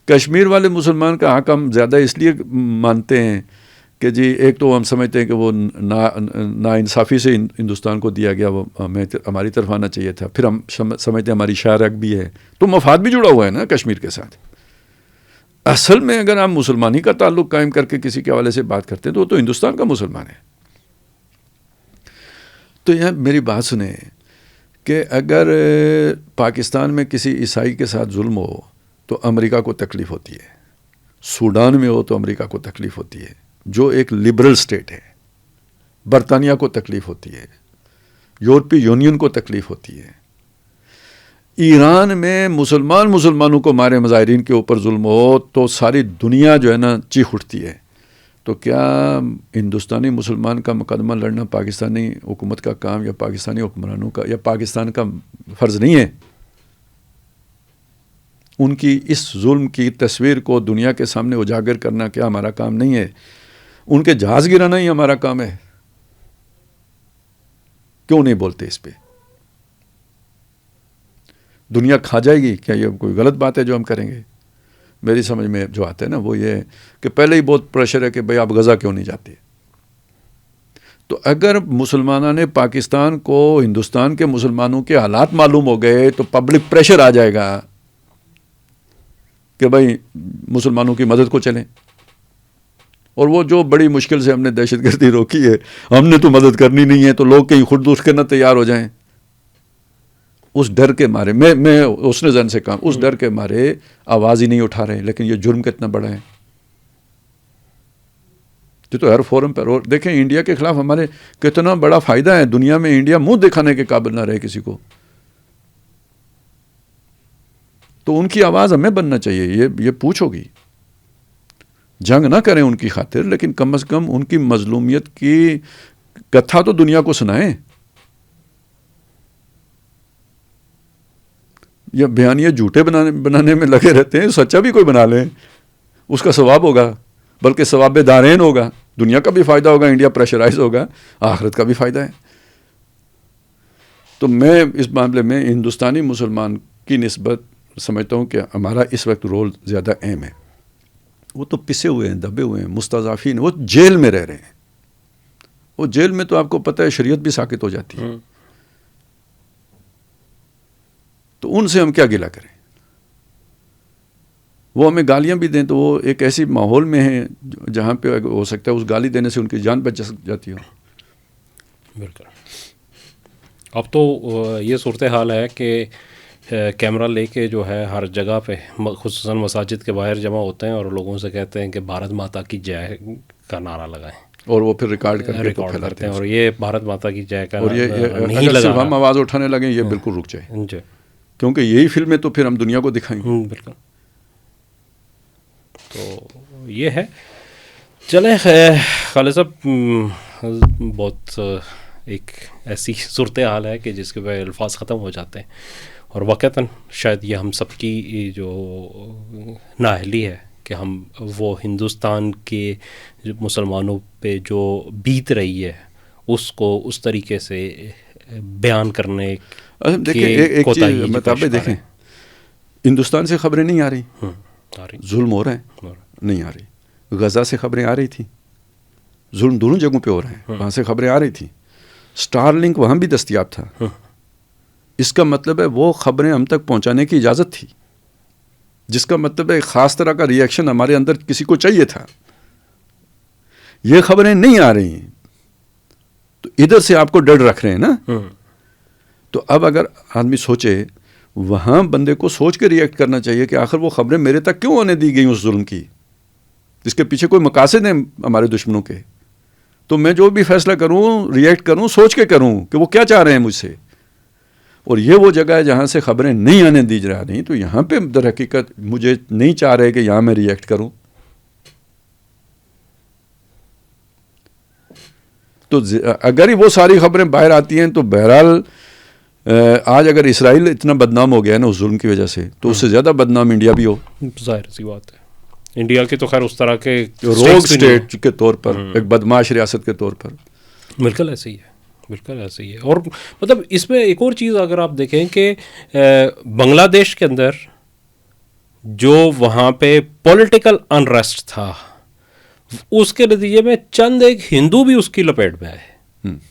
کشمیر والے مسلمان کا حق ہم زیادہ اس لیے مانتے ہیں کہ جی ایک تو ہم سمجھتے ہیں کہ وہ نا انصافی سے ہندوستان کو دیا گیا, وہ ہماری طرف آنا چاہیے تھا. پھر ہم سمجھتے ہیں ہماری شارک بھی ہے, تو مفاد بھی جڑا ہوا ہے نا کشمیر کے ساتھ. اصل میں اگر آپ مسلمانی کا تعلق قائم کر کے کسی کے حوالے سے بات کرتے ہیں تو وہ تو ہندوستان کا مسلمان ہے. تو یہاں میری بات سنیں کہ اگر پاکستان میں کسی عیسائی کے ساتھ ظلم ہو تو امریکہ کو تکلیف ہوتی ہے, سوڈان میں ہو تو امریکہ کو تکلیف ہوتی ہے جو ایک لبرل سٹیٹ ہے, برطانیہ کو تکلیف ہوتی ہے, یورپی یونین کو تکلیف ہوتی ہے. ایران میں مسلمانوں کو مارے مظاہرین کے اوپر ظلم ہو تو ساری دنیا جو ہے نا چیخ اٹھتی ہے. تو کیا ہندوستانی مسلمان کا مقدمہ لڑنا پاکستانی حکومت کا کام یا پاکستانی حکمرانوں کا یا پاکستان کا فرض نہیں ہے؟ ان کی اس ظلم کی تصویر کو دنیا کے سامنے اجاگر کرنا کیا ہمارا کام نہیں ہے؟ ان کے جہاز گرانا ہی ہمارا کام ہے. کیوں نہیں بولتے اس پہ؟ دنیا کھا جائے گی کیا یہ کوئی غلط بات ہے جو ہم کریں گے؟ میری سمجھ میں جو آتا ہے نا وہ یہ ہے کہ پہلے ہی بہت پریشر ہے کہ بھئی آپ غزہ کیوں نہیں جاتے. تو اگر مسلمانوں نے پاکستان کو ہندوستان کے مسلمانوں کے حالات معلوم ہو گئے تو پبلک پریشر آ جائے گا کہ بھئی مسلمانوں کی مدد کو چلیں. اور وہ جو بڑی مشکل سے ہم نے دہشت گردی روکی ہے, ہم نے تو مدد کرنی نہیں ہے, تو لوگ کہیں خود اٹھ کے نہ تیار ہو جائیں. اس ڈر کے مارے میں اس نے زن سے کہا, اس ڈر کے مارے آواز ہی نہیں اٹھا رہے. لیکن یہ جرم کتنا بڑا ہے, یہ تو ہر فورم پر. اور دیکھیں انڈیا کے خلاف ہمارے کتنا بڑا فائدہ ہے, دنیا میں انڈیا منہ دکھانے کے قابل نہ رہے کسی کو. تو ان کی آواز ہمیں بننا چاہیے. یہ پوچھو گی, جنگ نہ کریں ان کی خاطر, لیکن کم از کم ان کی مظلومیت کی کتھا تو دنیا کو سنائیں. یا بیانیہ جھوٹے بنانے میں لگے رہتے ہیں, سچا بھی کوئی بنا لیں, اس کا ثواب ہوگا, بلکہ ثواب دارین ہوگا. دنیا کا بھی فائدہ ہوگا, انڈیا پریشرائز ہوگا, آخرت کا بھی فائدہ ہے. تو میں اس معاملے میں ہندوستانی مسلمان کی نسبت سمجھتا ہوں کہ ہمارا اس وقت رول زیادہ اہم ہے. وہ تو پسے ہوئے ہیں, دبے ہوئے ہیں, مستضعفین, وہ جیل میں رہ رہے ہیں. وہ جیل میں تو آپ کو پتہ ہے شریعت بھی ساقط ہو جاتی ہے. تو ان سے ہم کیا گلہ کریں؟ وہ ہمیں گالیاں بھی دیں تو وہ ایک ایسی ماحول میں ہیں جہاں پہ ہو سکتا ہے اس گالی دینے سے ان کی جان بچ جاتی ہو. بالکل. اب تو یہ صورتحال ہے کہ کیمرہ لے کے جو ہے ہر جگہ پہ خصوصاً مساجد کے باہر جمع ہوتے ہیں اور لوگوں سے کہتے ہیں کہ بھارت ماتا کی جے کا نعرہ لگائیں, اور وہ پھر ریکارڈ کرتے ہیں. اور یہ بھارت ماتا کی جے کا اور یہ نہیں لگا, ہم آواز اٹھانے لگیں یہ بالکل رک جائے, جی, کیونکہ یہی فلمیں تو پھر ہم دنیا کو دکھائیں گے. بالکل. تو یہ ہے. چلیں خالد صاحب، بہت ایک ایسی صورتحال ہے کہ جس کے بعد الفاظ ختم ہو جاتے ہیں، اور واقعتاً شاید یہ ہم سب کی جو نااہلی ہے کہ ہم وہ ہندوستان کے مسلمانوں پہ جو بیت رہی ہے اس کو اس طریقے سے بیان کرنے دیکھیں ایک چیز مطابق دیکھیں، ہندوستان سے خبریں نہیں آ رہی، ظلم ہو رہا ہے نہیں آ رہی. غزہ سے خبریں آ رہی تھیں، ظلم دونوں جگہوں پہ ہو رہے ہیں، وہاں سے خبریں آ رہی تھیں. اسٹار لنک وہاں بھی دستیاب تھا. اس کا مطلب ہے وہ خبریں ہم تک پہنچانے کی اجازت تھی، جس کا مطلب ہے خاص طرح کا ریئیکشن ہمارے اندر کسی کو چاہیے تھا. یہ خبریں نہیں آ رہی ہیں تو ادھر سے آپ کو ڈر رکھ رہے ہیں نا. تو اب اگر آدمی سوچے، وہاں بندے کو سوچ کے ریئیکٹ کرنا چاہیے کہ آخر وہ خبریں میرے تک کیوں آنے دی گئیں اس ظلم کی، جس کے پیچھے کوئی مقاصد ہیں ہمارے دشمنوں کے. تو میں جو بھی فیصلہ کروں، ریئیکٹ کروں، سوچ کے کروں کہ وہ کیا چاہ رہے ہیں مجھ سے. اور یہ وہ جگہ ہے جہاں سے خبریں نہیں آنے دی جا رہی، تو یہاں پہ در حقیقت مجھے نہیں چاہ رہے کہ یہاں میں ریئیکٹ کروں. تو اگر ہی وہ ساری خبریں باہر آتی ہیں تو بہرحال آج اگر اسرائیل اتنا بدنام ہو گیا ہے نا اس ظلم کی وجہ سے، تو اس سے زیادہ بدنام انڈیا بھی ہو. ظاہر سی بات ہے. انڈیا کی تو خیر اس طرح کے روگ اسٹیٹ کے طور پر، ایک بدماش ریاست کے طور پر. بالکل ایسے ہی ہے، بالکل ایسے ہی ہے. اور مطلب اس میں ایک اور چیز اگر آپ دیکھیں کہ بنگلہ دیش کے اندر جو وہاں پہ پولیٹیکل انریسٹ تھا، اس کے نتیجے میں چند ایک ہندو بھی اس کی لپیٹ میں آئے،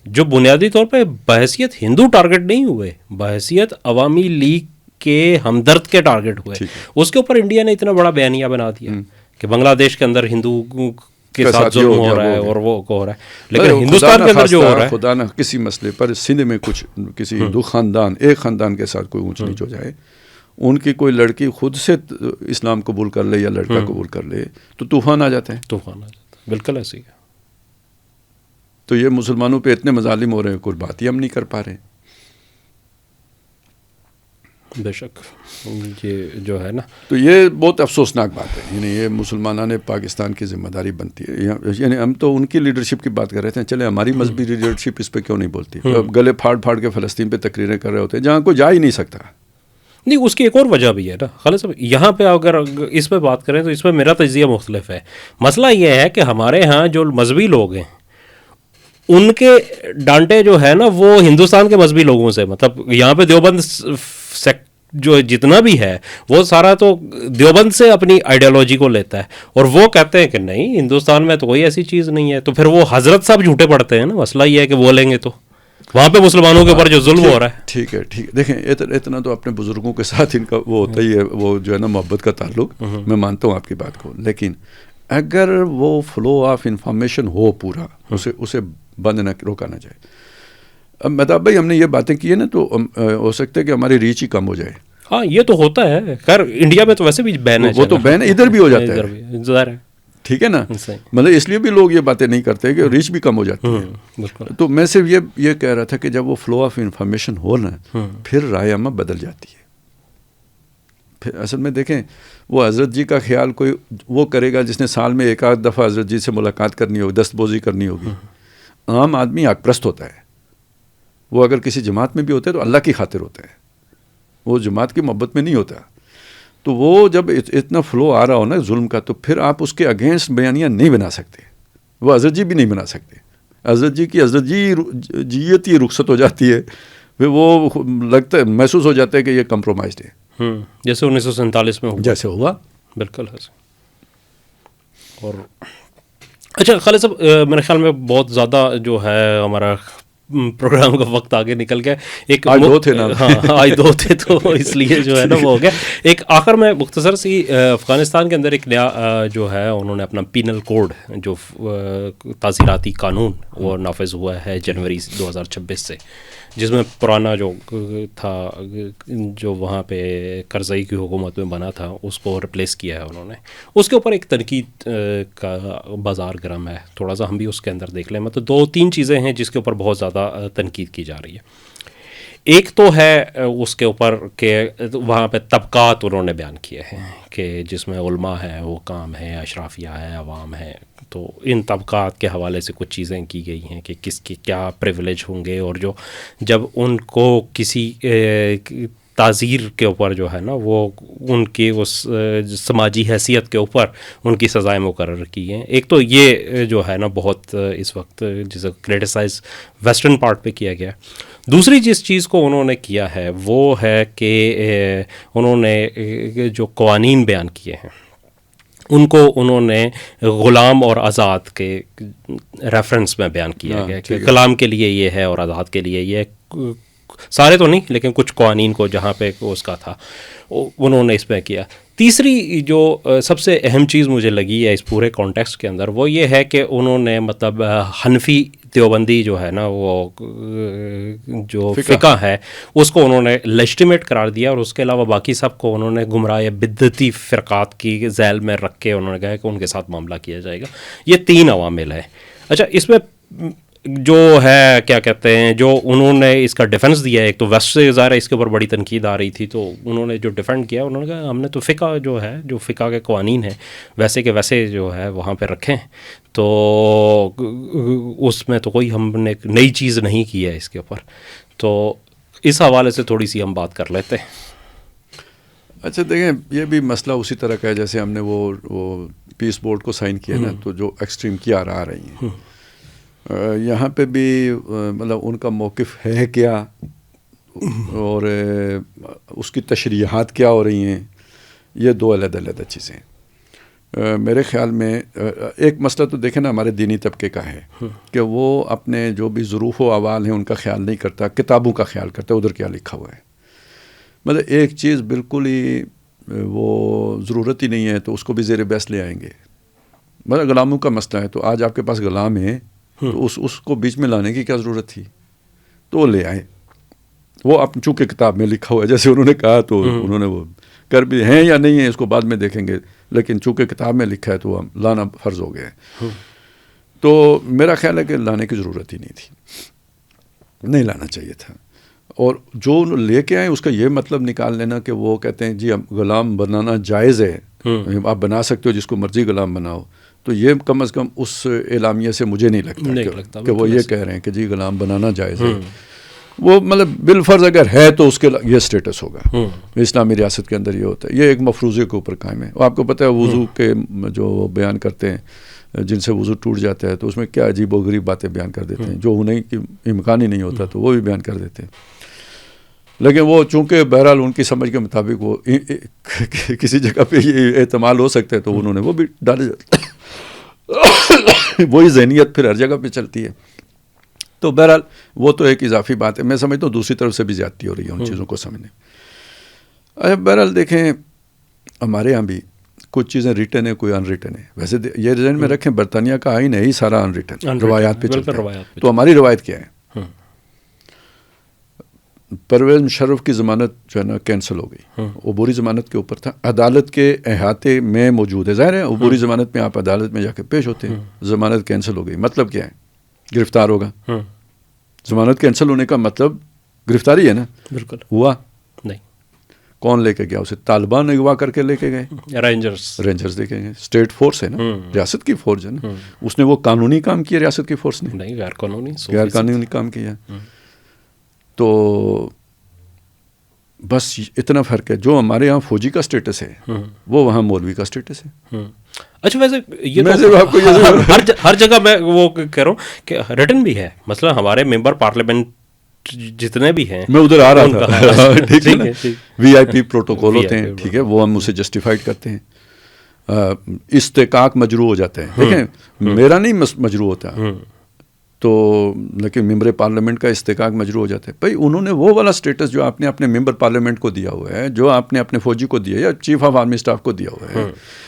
جو بنیادی طور پہ بحیثیت ہندو ٹارگٹ نہیں ہوئے، بحیثیت عوامی لیگ کے ہمدرد کے ٹارگٹ ہوئے. اس کے اوپر انڈیا نے اتنا بڑا بیانیہ بنا دیا کہ بنگلہ دیش کے اندر ہندو کے ساتھ ظلم ہو رہا ہے اور وہ ہو رہا ہے. لیکن ہندوستان کے اندر جو ہو رہا ہے، خدا نہ کسی مسئلے پر سندھ میں کچھ کسی ہندو خاندان، ایک خاندان کے ساتھ کوئی اونچ نیچ ہو جائے، ان کی کوئی لڑکی خود سے اسلام قبول کر لے یا لڑکا قبول کر لے تو طوفان آ جاتے ہیں. طوفان آ جاتا ہے. بالکل ایسے ہی ہے. تو یہ مسلمانوں پہ اتنے مظالم ہو رہے ہیں، کوئی بات ہی ہم نہیں کر پا رہے. بے شک یہ جو ہے نا، تو یہ بہت افسوسناک بات ہے. یعنی یہ مسلمانوں نے پاکستان کی ذمہ داری بنتی ہے. یعنی ہم تو ان کی لیڈرشپ کی بات کر رہے تھے، چلے ہماری مذہبی لیڈرشپ اس پہ کیوں نہیں بولتی؟ گلے پھاڑ پھاڑ کے فلسطین پہ تقریریں کر رہے ہوتے ہیں جہاں کوئی جا ہی نہیں سکتا. نہیں، اس کی ایک اور وجہ بھی ہے نا خالد صاحب. یہاں پہ اگر اس پہ بات کریں تو اس میں میرا تجزیہ مختلف ہے. مسئلہ یہ ہے کہ ہمارے ہاں جو مذہبی لوگ ہیں ان کے ڈانٹے جو ہے نا وہ ہندوستان کے مذہبی لوگوں سے، مطلب یہاں پہ دیوبند جو جتنا بھی ہے وہ سارا تو دیوبند سے اپنی آئیڈیالوجی کو لیتا ہے، اور وہ کہتے ہیں کہ نہیں ہندوستان میں تو کوئی ایسی چیز نہیں ہے. تو پھر وہ حضرت صاحب جھوٹے پڑتے ہیں نا. مسئلہ یہ ہے کہ بولیں گے تو وہاں پہ مسلمانوں کے اوپر جو ظلم ہو رہا ہے. ٹھیک ہے دیکھیں اتنا تو اپنے بزرگوں کے ساتھ ان کا وہ ہوتا ہی ہے، وہ جو ہے نا محبت کا تعلق. میں مانتا ہوں آپ کی بات کو، لیکن اگر وہ فلو آف انفارمیشن ہو پورا، اسے بند نہ روکا نہ جائے. اب مہتاب بھائی ہم نے یہ باتیں کی ہیں نا، تو ہو سکتا ہے کہ ہماری ریچ ہی کم ہو جائے. ہاں یہ تو ہوتا ہے. خیر انڈیا میں تو ویسے بھی بین ہے، وہ تو بین ادھر بھی ہو جاتا ہے. ظاہر ہے. ٹھیک ہے نا، مطلب اس لیے بھی لوگ یہ باتیں نہیں کرتے کہ ریچ بھی کم ہو جاتی ہے. تو میں صرف یہ کہہ رہا تھا کہ جب وہ فلو آف انفارمیشن ہو نا، پھر رائے عامہ بدل جاتی ہے. پھر اصل میں دیکھیں، وہ حضرت جی کا خیال کوئی وہ کرے گا جس نے سال میں ایک آدھ دفعہ حضرت جی سے ملاقات کرنی ہوگی، دست بوزی کرنی ہوگی. عام آدمی حق پرست ہوتا ہے. وہ اگر کسی جماعت میں بھی ہوتا ہے تو اللہ کی خاطر ہوتا ہے، وہ جماعت کی محبت میں نہیں ہوتا. تو وہ جب اتنا فلو آ رہا ہو نا ظلم کا، تو پھر آپ اس کے اگینسٹ بیانیہ نہیں بنا سکتے. وہ حضرت جی بھی نہیں بنا سکتے. حضرت جی جیت ہی رخصت ہو جاتی ہے، پھر وہ لگتا ہے، محسوس ہو جاتا ہے کہ یہ کمپرومائزڈ ہے، جیسے 1947 میں جیسے ہوا. بالکل ہے. اور اچھا خالد صاحب، میرے خیال میں بہت زیادہ جو ہے ہمارا پروگرام کا وقت آگے نکل گیا. ایک آج دو تھے نا، ہاں آج دو تھے تو اس لیے جو ہے نا وہ ہو گیا. ایک آخر میں مختصر سی، افغانستان کے اندر ایک نیا جو ہے انہوں نے اپنا پینل کوڈ، جو تعزیراتی قانون، وہ نافذ ہوا ہے جنوری 2026 سے، جس میں پرانا جو تھا، جو وہاں پہ کرزئی کی حکومت میں بنا تھا، اس کو ریپلیس کیا ہے انہوں نے. اس کے اوپر ایک تنقید کا بازار گرم ہے. تھوڑا سا ہم بھی اس کے اندر دیکھ لیں. مطلب 2-3 چیزیں ہیں جس کے اوپر بہت زیادہ تنقید کی جا رہی ہے. ایک تو ہے اس کے اوپر کہ وہاں پہ طبقات انہوں نے بیان کیے ہیں کہ جس میں علماء ہے، وہ کام ہے، اشرافیہ ہے، عوام ہے، تو ان طبقات کے حوالے سے کچھ چیزیں کی گئی ہیں کہ کس کے کیا پریویلیج ہوں گے، اور جو جب ان کو کسی تعزیر کے اوپر جو ہے نا وہ ان کی اس سماجی حیثیت کے اوپر ان کی سزائیں مقرر کی ہیں. ایک تو یہ جو ہے نا بہت اس وقت جسے کریٹیسائز ویسٹرن پارٹ پہ کیا گیا. دوسری جس چیز کو انہوں نے کیا ہے وہ ہے کہ انہوں نے جو قوانین بیان کیے ہیں ان کو انہوں نے غلام اور آزاد کے ریفرنس میں بیان کیا گیا کہ غلام کے لیے یہ ہے اور آزاد کے لیے یہ، سارے تو نہیں لیکن کچھ قوانین کو جہاں پہ اس کا تھا انہوں نے اس پہ کیا. تیسری جو سب سے اہم چیز مجھے لگی ہے اس پورے کانٹیکسٹ کے اندر وہ یہ ہے کہ انہوں نے مطلب حنفی دیوبندی جو ہے نا وہ جو فقہ ہے اس کو انہوں نے لیجٹیمیٹ قرار دیا، اور اس کے علاوہ باقی سب کو انہوں نے گمراہ بدعتی فرقات کی ذیل میں رکھ کے انہوں نے کہا کہ ان کے ساتھ معاملہ کیا جائے گا. یہ 3 عوامل ہیں. اچھا، اس میں جو ہے کیا کہتے ہیں جو انہوں نے اس کا ڈیفنس دیا ہے، ایک تو ویسٹ سے ظاہر ہے اس کے اوپر بڑی تنقید آ رہی تھی، تو انہوں نے جو ڈیفینڈ کیا انہوں نے کہا ہم نے تو فقہ جو ہے جو فقہ کے قوانین ہیں ویسے کہ ویسے جو ہے وہاں پہ رکھیں، تو اس میں تو کوئی ہم نے نئی چیز نہیں کی ہے اس کے اوپر. تو اس حوالے سے تھوڑی سی ہم بات کر لیتے ہیں. اچھا دیکھیں، یہ بھی مسئلہ اسی طرح کا ہے جیسے ہم نے وہ پیس بورڈ کو سائن کیا نا، تو جو ایکسٹریم کی آ رہی ہیں یہاں پہ بھی مطلب ان کا موقف ہے کیا اور اس کی تشریحات کیا ہو رہی ہیں، یہ 2 علیحدہ چیزیں. میرے خیال میں ایک مسئلہ تو دیکھیں نا ہمارے دینی طبقے کا ہے کہ وہ اپنے جو بھی ظروف و احوال ہیں ان کا خیال نہیں کرتا، کتابوں کا خیال کرتا ہے ادھر کیا لکھا ہوا ہے. مطلب ایک چیز بالکل ہی وہ ضرورت ہی نہیں ہے تو اس کو بھی زیر بحث لے آئیں گے. مطلب غلاموں کا مسئلہ ہے تو آج آپ کے پاس غلام ہے تو اس کو بیچ میں لانے کی کیا ضرورت تھی، تو وہ لے آئے. وہ چونکہ کتاب میں لکھا ہوا ہے جیسے انہوں نے کہا تو انہوں نے وہ کر بھی ہیں یا نہیں ہے اس کو بعد میں دیکھیں گے، لیکن چونکہ کتاب میں لکھا ہے تو وہ لانا فرض ہو گیا ہے. تو میرا خیال ہے کہ لانے کی ضرورت ہی نہیں تھی، نہیں لانا چاہیے تھا. اور جو لے کے آئے اس کا یہ مطلب نکال لینا کہ وہ کہتے ہیں جی غلام بنانا جائز ہے، آپ بنا سکتے ہو جس کو مرضی غلام بناؤ، تو یہ کم از کم اس اعلامیہ سے مجھے نہیں لگتا کہ وہ یہ کہہ رہے ہیں کہ جی غلام بنانا جائز ہے. وہ مطلب بالفرض اگر ہے تو اس کے یہ سٹیٹس ہوگا. اسلامی ریاست کے اندر یہ ہوتا ہے، یہ ایک مفروضے کے اوپر قائم ہے. آپ کو پتہ ہے وضو کے جو بیان کرتے ہیں جن سے وضو ٹوٹ جاتا ہے تو اس میں کیا عجیب و غریب باتیں بیان کر دیتے ہیں جو انہیں کی امکان ہی نہیں ہوتا تو وہ بھی بیان کر دیتے ہیں. لیکن وہ چونکہ بہرحال ان کی سمجھ کے مطابق وہ کسی جگہ پہ یہ احتمال ہو سکتا ہے تو انہوں نے وہ بھی ڈالے جاتے ہیں. وہی ذہنیت پھر ہر جگہ پہ چلتی ہے. تو بہرحال وہ تو ایک اضافی بات ہے. میں سمجھتا ہوں دوسری طرف سے بھی زیادتی ہو رہی ہے ان چیزوں کو سمجھنے. اچھا بہرحال دیکھیں ہمارے یہاں بھی کچھ چیزیں ریٹن ہیں کوئی ان ریٹن ہے. ویسے یہ ذہن میں رکھیں برطانیہ کا آئین ہے ہی سارا ان ریٹن، روایات پہ چلتا ہے. تو ہماری روایت کیا ہے؟ پرویز مشرف کی ضمانت جو ہے نا کینسل ہو گئی، عبوری ضمانت کے اوپر تھا، عدالت کے احاطے میں موجود ہے. ظاہر ہے عبوری ضمانت میں آپ عدالت میں جا کے پیش ہوتے ہیں. ضمانت کینسل ہو گئی مطلب کیا ہے؟ گرفتار ہوگا. ضمانت کینسل ہونے کا مطلب گرفتاری ہے نا. بالکل ہوا نہیں. کون لے کے گیا اسے؟ طالبان اغوا کر کے لے کے گئے، رینجرز لے کے گئے. اسٹیٹ فورس ہے نا، ریاست کی فورس ہے نا. اس نے وہ قانونی کام کیا ریاست کی فورس نے؟ نہیں، غیر قانونی کام کیا. تو بس اتنا فرق ہے. جو ہمارے یہاں فوجی کا سٹیٹس ہے وہ وہاں مولوی کا سٹیٹس ہے. اچھا ویسے یہ ہر جگہ میں وہ کہہ رہا ہوں کہ ریٹن بھی ہے. مثلا ہمارے ممبر پارلیمنٹ جتنے بھی ہیں، میں ادھر آ رہا تھا، ٹھیک ہے نا، وی آئی پی پروٹوکول ہوتے ہیں، ٹھیک ہے، وہ ہم اسے جسٹیفائڈ کرتے ہیں. استحقاق مجروح ہو جاتے ہیں. دیکھیں میرا نہیں مجروح ہوتا تو، لیکن ممبر پارلیمنٹ کا استحقاق مجروح ہو جاتا ہے. بھائی انہوں نے وہ والا سٹیٹس جو آپ نے اپنے ممبر پارلیمنٹ کو دیا ہوا ہے، جو آپ نے اپنے فوجی کو دیا یا چیف آف آرمی اسٹاف کو دیا ہوا ہے،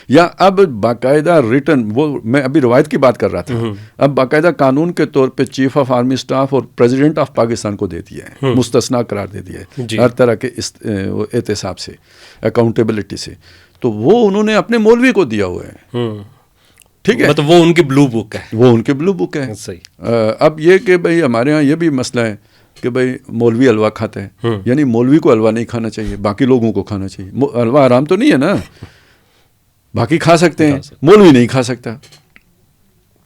یا اب باقاعدہ ریٹن، وہ میں ابھی روایت کی بات کر رہا تھا، اب باقاعدہ قانون کے طور پہ چیف آف آرمی اسٹاف اور پریزیڈنٹ آف پاکستان کو دے دیا ہے، مستثنا قرار دے دیا ہے ہر طرح کے احتساب سے، اکاؤنٹیبلٹی سے. تو وہ انہوں نے اپنے مولوی کو دیا ہوا ہے. ٹھیک ہے، مطلب وہ ان کی بلو بک ہے، وہ ان کی بلو بک ہے. صحیح. اب یہ کہ بھئی ہمارے ہاں یہ بھی مسئلہ ہے کہ بھائی مولوی حلوہ کھاتا ہے، یعنی مولوی کو حلوہ نہیں کھانا چاہیے، باقی لوگوں کو کھانا چاہیے. حلوہ حرام تو نہیں ہے نا، باقی کھا سکتے ہیں، مولوی نہیں کھا سکتا،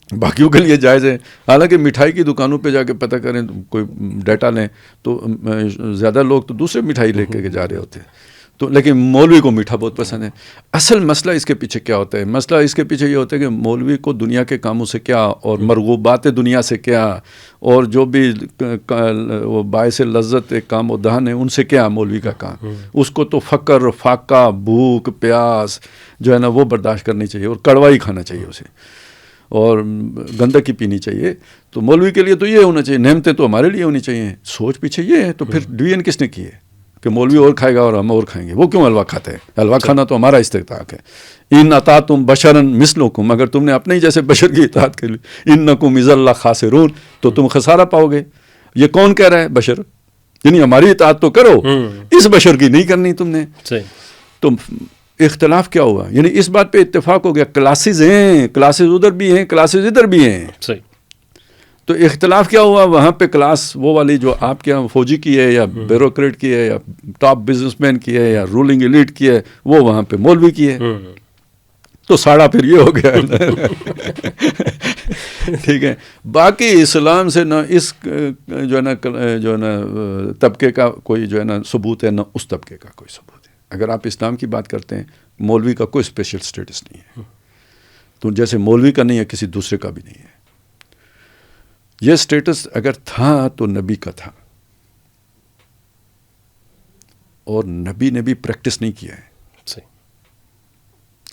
باقیوں کے لیے جائز ہے. حالانکہ مٹھائی کی دکانوں پہ جا کے پتہ کریں، کوئی ڈیٹا لیں تو زیادہ لوگ تو دوسرے مٹھائی لے کے جا رہے ہوتے ہیں. تو لیکن مولوی کو میٹھا بہت پسند ہے. اصل مسئلہ اس کے پیچھے کیا ہوتا ہے؟ مسئلہ اس کے پیچھے یہ ہوتا ہے کہ مولوی کو دنیا کے کاموں سے کیا، اور مرغوبات دنیا سے کیا، اور جو بھی وہ باعث لذت کام و دہن ہے ان سے کیا مولوی کا کام. اس کو تو فقر، فاقہ، بھوک، پیاس جو ہے نا وہ برداشت کرنی چاہیے، اور کڑوائی کھانا چاہیے اسے، اور گندگی پینی چاہیے. تو مولوی کے لیے تو یہ ہونا چاہیے، نعمتیں تو ہمارے لیے ہونی چاہیے. سوچ پیچھے یہ ہے. تو پھر ڈویژن کس نے کی ہے کہ مولوی اور کھائے گا اور ہم اور کھائیں گے؟ وہ کیوں حلوہ کھاتے ہیں؟ حلوہ کھانا تو ہمارا استحقاق ہے. ان اطاعتم بشرا مثلکم، اگر تم نے اپنے ہی جیسے بشر کی اطاعت کر لی، انکم اذا لخاسرون، تو تم خسارہ پاؤ گے. یہ کون کہہ رہا ہے؟ بشر. یعنی ہماری اطاعت تو کرو، اس بشر کی نہیں کرنی تم نے. تو اختلاف کیا ہوا؟ یعنی اس بات پہ اتفاق ہو گیا، کلاسز ہیں، کلاسز ادھر بھی ہیں، کلاسز ادھر بھی ہیں. تو اختلاف کیا ہوا؟ وہاں پہ کلاس وہ والی جو آپ کے یہاں فوجی کی ہے، یا بیوروکریٹ کی ہے، یا ٹاپ بزنس مین کی ہے، یا رولنگ ایلیٹ کی ہے، وہ وہاں پہ مولوی کی ہے. تو ساڑا پھر یہ ہو گیا. ٹھیک ہے. باقی اسلام سے نہ اس جو ہے نا طبقے کا کوئی جو ہے نا ثبوت ہے، نہ اس طبقے کا کوئی ثبوت ہے. اگر آپ اسلام کی بات کرتے ہیں، مولوی کا کوئی اسپیشل اسٹیٹس نہیں ہے. تو جیسے مولوی کا نہیں ہے، کسی دوسرے کا بھی نہیں ہے. یہ اسٹیٹس اگر تھا تو نبی کا تھا، اور نبی نے بھی پریکٹس نہیں کیا ہے.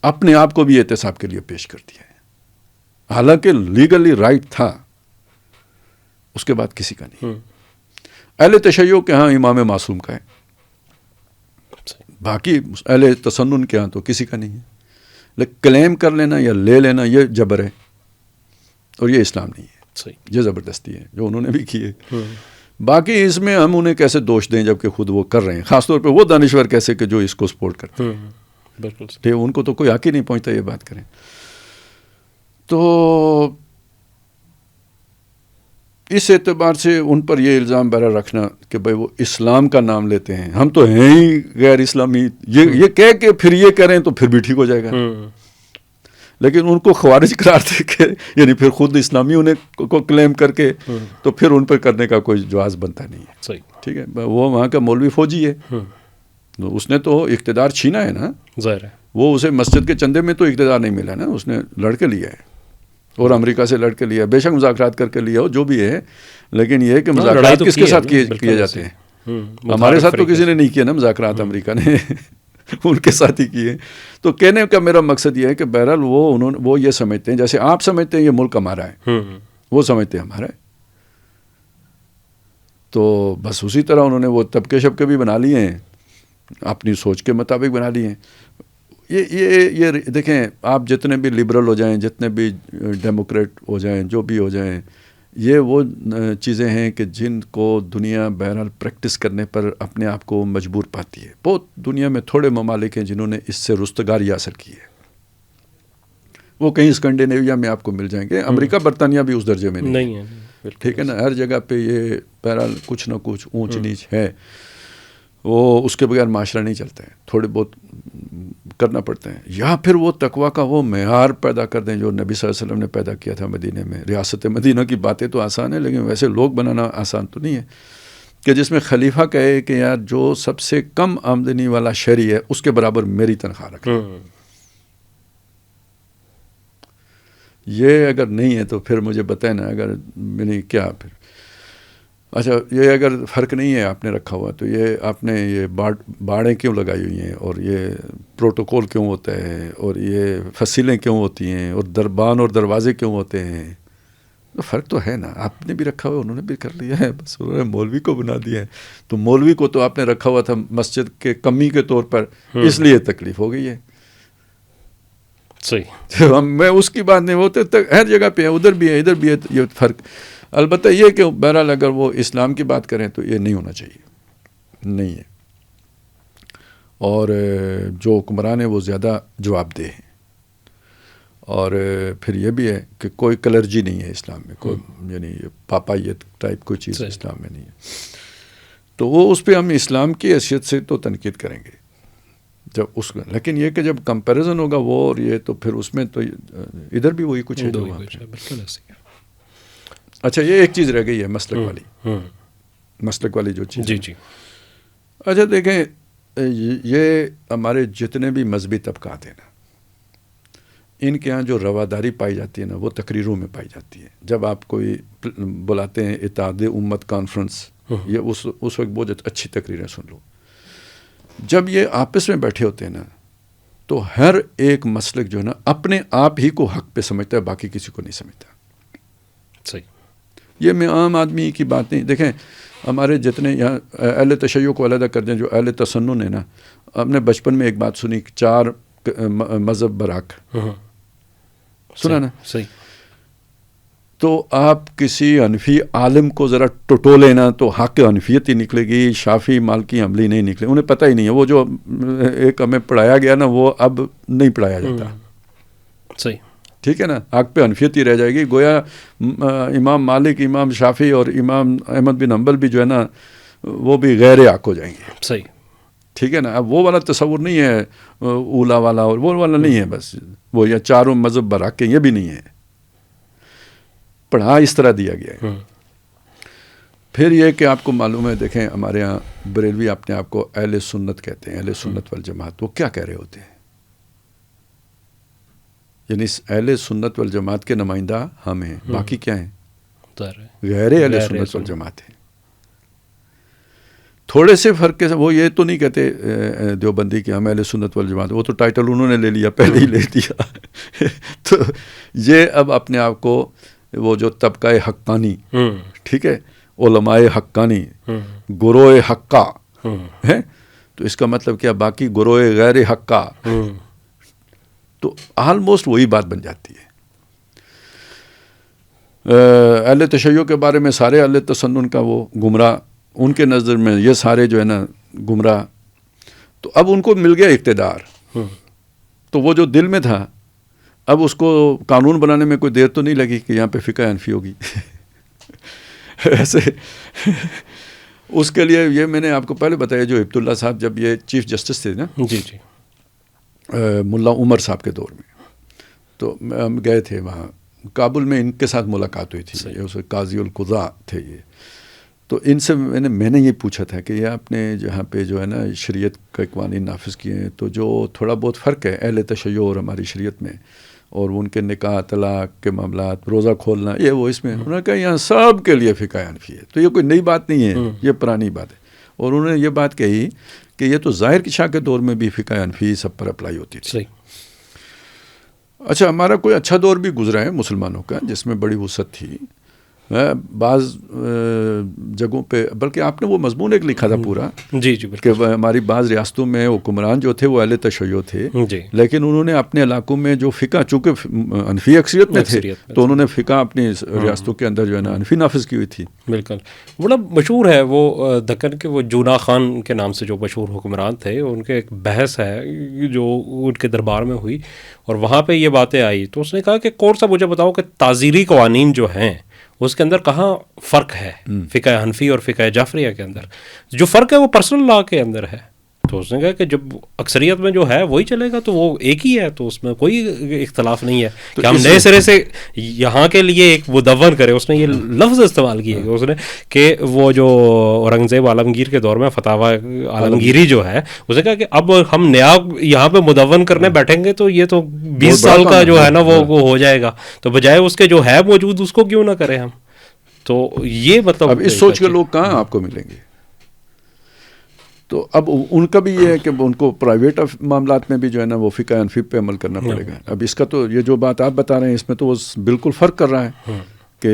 اپنے آپ کو بھی احتساب کے لیے پیش کر دیا ہے، حالانکہ لیگلی رائٹ تھا. اس کے بعد کسی کا نہیں. اہل تشیع کے ہاں امام معصوم کا ہے، باقی اہل تسنن کے ہاں تو کسی کا نہیں ہے. لیکن کلیم کر لینا یا لے لینا یہ جبر ہے، اور یہ اسلام نہیں ہے. یہ زبردستی ہے جو انہوں نے بھی کی ہے. باقی اس میں ہم انہیں کیسے دوش دیں جبکہ خود وہ کر رہے ہیں، خاص طور پہ وہ دانشور کیسے کہ جو اس کو سپورٹ کرتے ہیں. بالکل ان کو تو کوئی حق ہی نہیں پہنچتا یہ بات کریں. تو اس اعتبار سے ان پر یہ الزام بہرحال رکھنا کہ بھائی وہ اسلام کا نام لیتے ہیں، ہم تو ہیں ہی غیر اسلامی، یہ کہہ کے پھر یہ کریں تو پھر بھی ٹھیک ہو جائے گا. لیکن ان کو خوارج قرار دے کے، یعنی پھر خود اسلامی انہیں کو کلیم کر کے، تو پھر ان پر کرنے کا کوئی جواز بنتا نہیں ہے. ٹھیک ہے. وہ وہاں کا مولوی فوجی ہے، اس نے تو اقتدار چھینا ہے نا. ظاہر ہے وہ اسے مسجد کے چندے میں تو اقتدار نہیں ملا نا، اس نے لڑ کے لیا ہے، اور امریکہ سے لڑ کے لیا. بے شک مذاکرات کر کے لیا ہو جو بھی ہے، لیکن یہ ہے کہ مذاکرات کس کے ساتھ کیے جاتے ہیں؟ ہمارے ساتھ تو کسی نے نہیں کیا نا مذاکرات، امریکہ نے ان کے ساتھ ہی کیے. تو کہنے کا میرا مقصد یہ ہے کہ بہرحال وہ یہ سمجھتے ہیں جیسے آپ سمجھتے ہیں یہ ملک ہمارا ہے، وہ سمجھتے ہیں ہمارا ہے. تو بس اسی طرح انہوں نے وہ طبقے شبقے بھی بنا لیے ہیں، اپنی سوچ کے مطابق بنا لیے ہیں. یہ دیکھیں، آپ جتنے بھی لبرل ہو جائیں، جتنے بھی ڈیموکریٹ ہو جائیں، جو بھی ہو جائیں، یہ وہ چیزیں ہیں کہ جن کو دنیا بہرحال پریکٹس کرنے پر اپنے آپ کو مجبور پاتی ہے. بہت دنیا میں تھوڑے ممالک ہیں جنہوں نے اس سے رستگاری حاصل کی ہے. وہ کہیں اسکینڈینیویا میں آپ کو مل جائیں گے، امریکہ برطانیہ بھی اس درجے میں نہیں ہے. ٹھیک ہے نا. ہر جگہ پہ یہ بہرحال کچھ نہ کچھ اونچ نیچ ہے، وہ اس کے بغیر معاشرہ نہیں چلتا ہے، تھوڑے بہت کرنا پڑتا ہے. یا پھر وہ تقویٰ کا وہ معیار پیدا کر دیں جو نبی صلی اللہ علیہ وسلم نے پیدا کیا تھا مدینے میں. ریاست مدینہ کی باتیں تو آسان ہیں، لیکن ویسے لوگ بنانا آسان تو نہیں ہے، کہ جس میں خلیفہ کہے کہ یار جو سب سے کم آمدنی والا شہری ہے اس کے برابر میری تنخواہ رکھے. یہ اگر نہیں ہے تو پھر مجھے بتائیں نا، اگر نہیں کیا پھر. اچھا، یہ اگر فرق نہیں ہے آپ نے رکھا ہوا، تو یہ آپ نے یہ باڑیں کیوں لگائی ہوئی ہیں، اور یہ پروٹوکول کیوں ہوتا ہے، اور یہ فصیلیں کیوں ہوتی ہیں، اور دربان اور دروازے کیوں ہوتے ہیں؟ تو فرق تو ہے نا. آپ نے بھی رکھا ہوا، انہوں نے بھی کر لیا ہے، بس انہوں نے مولوی کو بنا دیا ہے. تو مولوی کو تو آپ نے رکھا ہوا تھا مسجد کے کمی کے طور پر، اس لیے تکلیف ہو گئی ہے. صحیح. میں اس کی بات نہیں، ہوتے ہر جگہ پہ ہے، ادھر بھی ہے ادھر بھی ہے. یہ فرق البتہ یہ کہ بہرحال اگر وہ اسلام کی بات کریں تو یہ نہیں ہونا چاہیے، نہیں ہے. اور جو حکمران ہیں وہ زیادہ جواب دہ ہیں، اور پھر یہ بھی ہے کہ کوئی کلرجی نہیں ہے اسلام میں، کوئی یعنی پاپائیت ٹائپ کوئی چیز اسلام میں نہیں ہے، تو وہ اس پہ ہم اسلام کی حیثیت سے تو تنقید کریں گے جب اس کا، لیکن یہ کہ جب کمپیریزن ہوگا وہ اور یہ، تو پھر اس میں تو ادھر بھی وہی کچھ ہے جو وہاں پہ۔ اچھا یہ ایک چیز رہ گئی ہے مسلک والی، مسلک والی جو چیز، جی جی، اچھا دیکھیں یہ ہمارے جتنے بھی مذہبی طبقات ہیں نا، ان کے ہاں جو رواداری پائی جاتی ہے نا وہ تقریروں میں پائی جاتی ہے۔ جب آپ کوئی بلاتے ہیں اتحاد امت کانفرنس، یہ اس وقت بہت اچھی تقریریں سن لو، جب یہ آپس میں بیٹھے ہوتے ہیں نا تو ہر ایک مسلک جو ہے نا اپنے آپ ہی کو حق پہ سمجھتا ہے، باقی کسی کو نہیں سمجھتا۔ صحیح، یہ میں عام آدمی کی بات نہیں، دیکھیں ہمارے جتنے یہاں اہل تشیع کو علیحدہ کر دیں، جو اہل تسنن ہے نا، ہم نے بچپن میں ایک بات سنی کہ 4 مذہب براک، سنا نا؟ صحیح، تو آپ کسی حنفی عالم کو ذرا ٹٹو لینا تو حق حنفیت ہی نکلے گی، شافی مالکی حنبلی نہیں نکلے، انہیں پتہ ہی نہیں ہے، وہ جو ایک ہمیں پڑھایا گیا نا وہ اب نہیں پڑھایا جاتا، صحیح، ٹھیک ہے نا، حق پہ حنفیت ہی رہ جائے گی، گویا امام مالک، امام شافی اور امام احمد بن حنبل بھی جو ہے نا وہ بھی غیر حق ہو جائیں گے، صحیح، ٹھیک ہے نا۔ اب وہ والا تصور نہیں ہے اولا والا اور وہ والا نہیں ہے، بس وہ یا 4 مذہب برحق کے، یہ بھی نہیں ہے، پڑھا اس طرح دیا گیا ہے۔ پھر یہ کہ آپ کو معلوم ہے، دیکھیں ہمارے ہاں بریلوی اپنے آپ کو اہل سنت کہتے ہیں، اہل سنت والجماعت، وہ کیا کہہ رہے ہوتے ہیں؟ یعنی اہل سنت والجماعت کے نمائندہ ہم ہیں، باقی کیا ہیں؟ غیر اہل سنت والجماعت ہیں۔ تھوڑے سے فرق کے، وہ یہ تو نہیں کہتے دیوبندی کہ ہم اہل سنت والجماعت، وہ تو ٹائٹل انہوں نے لے لیا، پہلے ہی لے دیا۔ تو یہ اب اپنے آپ کو وہ جو طبقہ حقانی، ٹھیک ہے، علماء حقانی، گروہ حقہ ہے، تو اس کا مطلب کیا؟ باقی گروہ غیر حقہ، تو آلموسٹ وہی بات بن جاتی ہے۔ اہل تشیع کے بارے میں سارے اہل تسنن کا وہ گمراہ، ان کے نظر میں یہ سارے جو ہے نا گمراہ، تو اب ان کو مل گیا اقتدار، تو وہ جو دل میں تھا اب اس کو قانون بنانے میں کوئی دیر تو نہیں لگی کہ یہاں پہ فقہ حنفی ہوگی۔ ایسے اس کے لیے یہ میں نے آپ کو پہلے بتایا، جو عبداللہ صاحب جب یہ چیف جسٹس تھے نا، جی جی، ملا عمر صاحب کے دور میں، تو ہم گئے تھے وہاں کابل میں، ان کے ساتھ ملاقات ہوئی تھی، اس قاضی القضاء تھے یہ، تو ان سے میں نے یہ پوچھا تھا کہ یہ آپ نے جہاں پہ جو ہے نا شریعت کا قوانین نافذ کیے ہیں، تو جو تھوڑا بہت فرق ہے اہل تشیع اور ہماری شریعت میں، اور ان کے نکاح طلاق کے معاملات، روزہ کھولنا، یہ وہ، اس میں انہوں نے کہا یہاں سب کے لیے فقہ حنفی ہے، تو یہ کوئی نئی بات نہیں ہے، یہ پرانی بات ہے۔ اور انہوں نے یہ بات کہی کہ یہ تو ظاہر کی شاہ کے دور میں بھی فقہ حنفی سب پر اپلائی ہوتی تھی۔ اچھا ہمارا کوئی اچھا دور بھی گزرا ہے مسلمانوں کا، جس میں بڑی وسعت تھی، بعض جگہوں پہ، بلکہ آپ نے وہ مضمون ایک لکھا تھا پورا، جی جی، کہ ہماری بعض ریاستوں میں حکمران جو تھے وہ اہل تشیع تھے، جی، لیکن انہوں نے اپنے علاقوں میں جو فقہ، چونکہ حنفی اکثریت میں تھے، تو انہوں نے فقہ اپنی ریاستوں کے اندر جو ہے نا حنفی نافذ کی ہوئی تھی۔ بالکل، بڑا مشہور ہے وہ دکن کے، وہ جونا خان کے نام سے جو مشہور حکمران تھے، ان کے ایک بحث ہے جو ان کے دربار میں ہوئی، اور وہاں پہ یہ باتیں آئی، تو اس نے کہا کہ کون سا مجھے بتاؤ کہ تعزیری قوانین جو ہیں اس کے اندر کہاں فرق ہے فقہ حنفی اور فقہ جعفریہ کے اندر؟ جو فرق ہے وہ پرسنل لا کے اندر ہے۔ تو اس نے کہا کہ جب اکثریت میں جو ہے وہی چلے گا تو وہ ایک ہی ہے، تو اس میں کوئی اختلاف نہیں ہے کہ ہم نئے سرے سے یہاں کے لیے ایک مدون کرے۔ اس نے یہ لفظ استعمال کیا کہ اس نے کہ وہ جو اورنگزیب عالمگیر کے دور میں فتاوی عالمگیری جو ہے، اس نے کہا کہ اب ہم نیا یہاں پہ مدون کرنے بیٹھیں گے تو یہ تو 20 سال کا جو ہے نا وہ ہو جائے گا، تو بجائے اس کے جو ہے موجود اس کو کیوں نہ کریں ہم؟ تو یہ مطلب اب اس سوچ کے لوگ کہاں آپ کو ملیں گے؟ تو اب ان کا بھی یہ ہے کہ ان کو پرائیویٹ معاملات میں بھی جو ہے نا وہ فقہ حنفی پہ عمل کرنا پڑے گا۔ اب اس کا تو یہ جو بات آپ بتا رہے ہیں اس میں تو وہ بالکل فرق کر رہا ہے کہ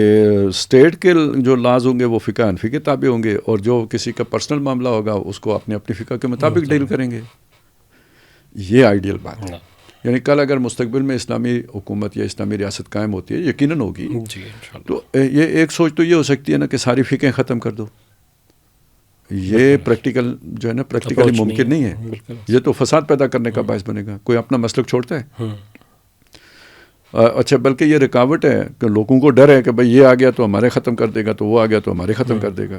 اسٹیٹ کے جو لاز ہوں گے وہ فقہ حنفی کے تابع ہوں گے، اور جو کسی کا پرسنل معاملہ ہوگا اس کو اپنے اپنی فقہ کے مطابق ڈیل کریں گے۔ یہ آئیڈیل بات ہے، یعنی کل اگر مستقبل میں اسلامی حکومت یا اسلامی ریاست قائم ہوتی ہے، یقیناً ہوگی، تو یہ ایک سوچ تو یہ ہو سکتی ہے نا کہ ساری فقہیں ختم کر دو۔ یہ پریکٹیکل جو ہے نا پریکٹیکلی ممکن نہیں ہے، یہ تو فساد پیدا کرنے کا باعث بنے گا۔ کوئی اپنا مسلک چھوڑتا ہے؟ اچھا بلکہ یہ رکاوٹ ہے کہ لوگوں کو ڈر ہے کہ بھائی یہ آ گیا تو ہمارے ختم کر دے گا، تو وہ آ گیا تو ہمارے ختم کر دے گا.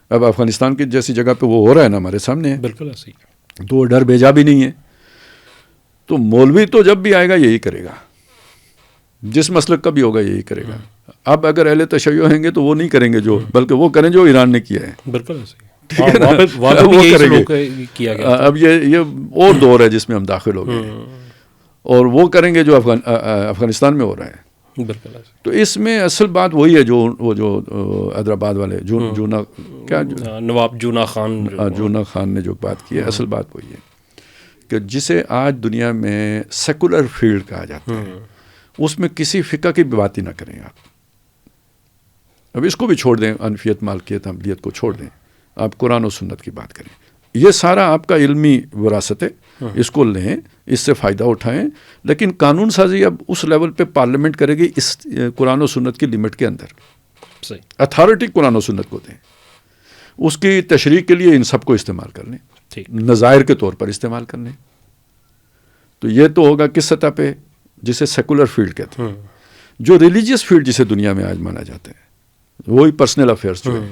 اب افغانستان کی جیسی جگہ پہ وہ ہو رہا ہے نا ہمارے سامنے ہے، بالکل ایسے ہی. تو وہ ڈر بھیجا بھی نہیں ہے. تو مولوی تو جب بھی آئے گا یہی کرے گا، جس مسلک کا بھی ہوگا یہی کرے گا. اب اگر اہل تشیع ہیں گے تو وہ نہیں کریں گے جو، بلکہ وہ کریں جو ایران نے کیا ہے. بالکل ایسے ہی. ٹھیک ہے نا، وہاں پہ بھی وہ یہی کریں گے. سلوک کیا گیا. اب یہ اور دور ہے جس میں ہم داخل ہو گئے ہیں، اور وہ کریں گے جو افغانستان میں ہو رہا ہے. بالکل ایسے. تو اس میں اصل بات وہی ہے جو وہ جو حیدرآباد والے جونا کیا نواب جونا خان، جونا خان نے جو بات کی ہے، اصل بات وہی ہے کہ جسے آج دنیا میں سیکولر فیلڈ کہا جاتا ہے، اس میں کسی فقہ کی بات ہی نہ کریں آپ. اب اس کو بھی چھوڑ دیں، انفیت مالکیت حنبلیت کو چھوڑ دیں، آپ قرآن و سنت کی بات کریں. یہ سارا آپ کا علمی وراثت ہے، اس کو لیں، اس سے فائدہ اٹھائیں. لیکن قانون سازی اب اس لیول پہ پارلیمنٹ کرے گی اس قرآن و سنت کی لمٹ کے اندر. صحیح. اتھارٹی قرآن و سنت کو دیں، اس کی تشریح کے لیے ان سب کو استعمال کر لیں، نظائر کے طور پر استعمال کر لیں. تو یہ تو ہوگا کس سطح پہ، جسے سیکولر فیلڈ کہتے ہیں. جو ریلیجیس فیلڈ جسے دنیا میں آج مانا جاتا ہے، وہی پرسنل افیئرس جو ہے،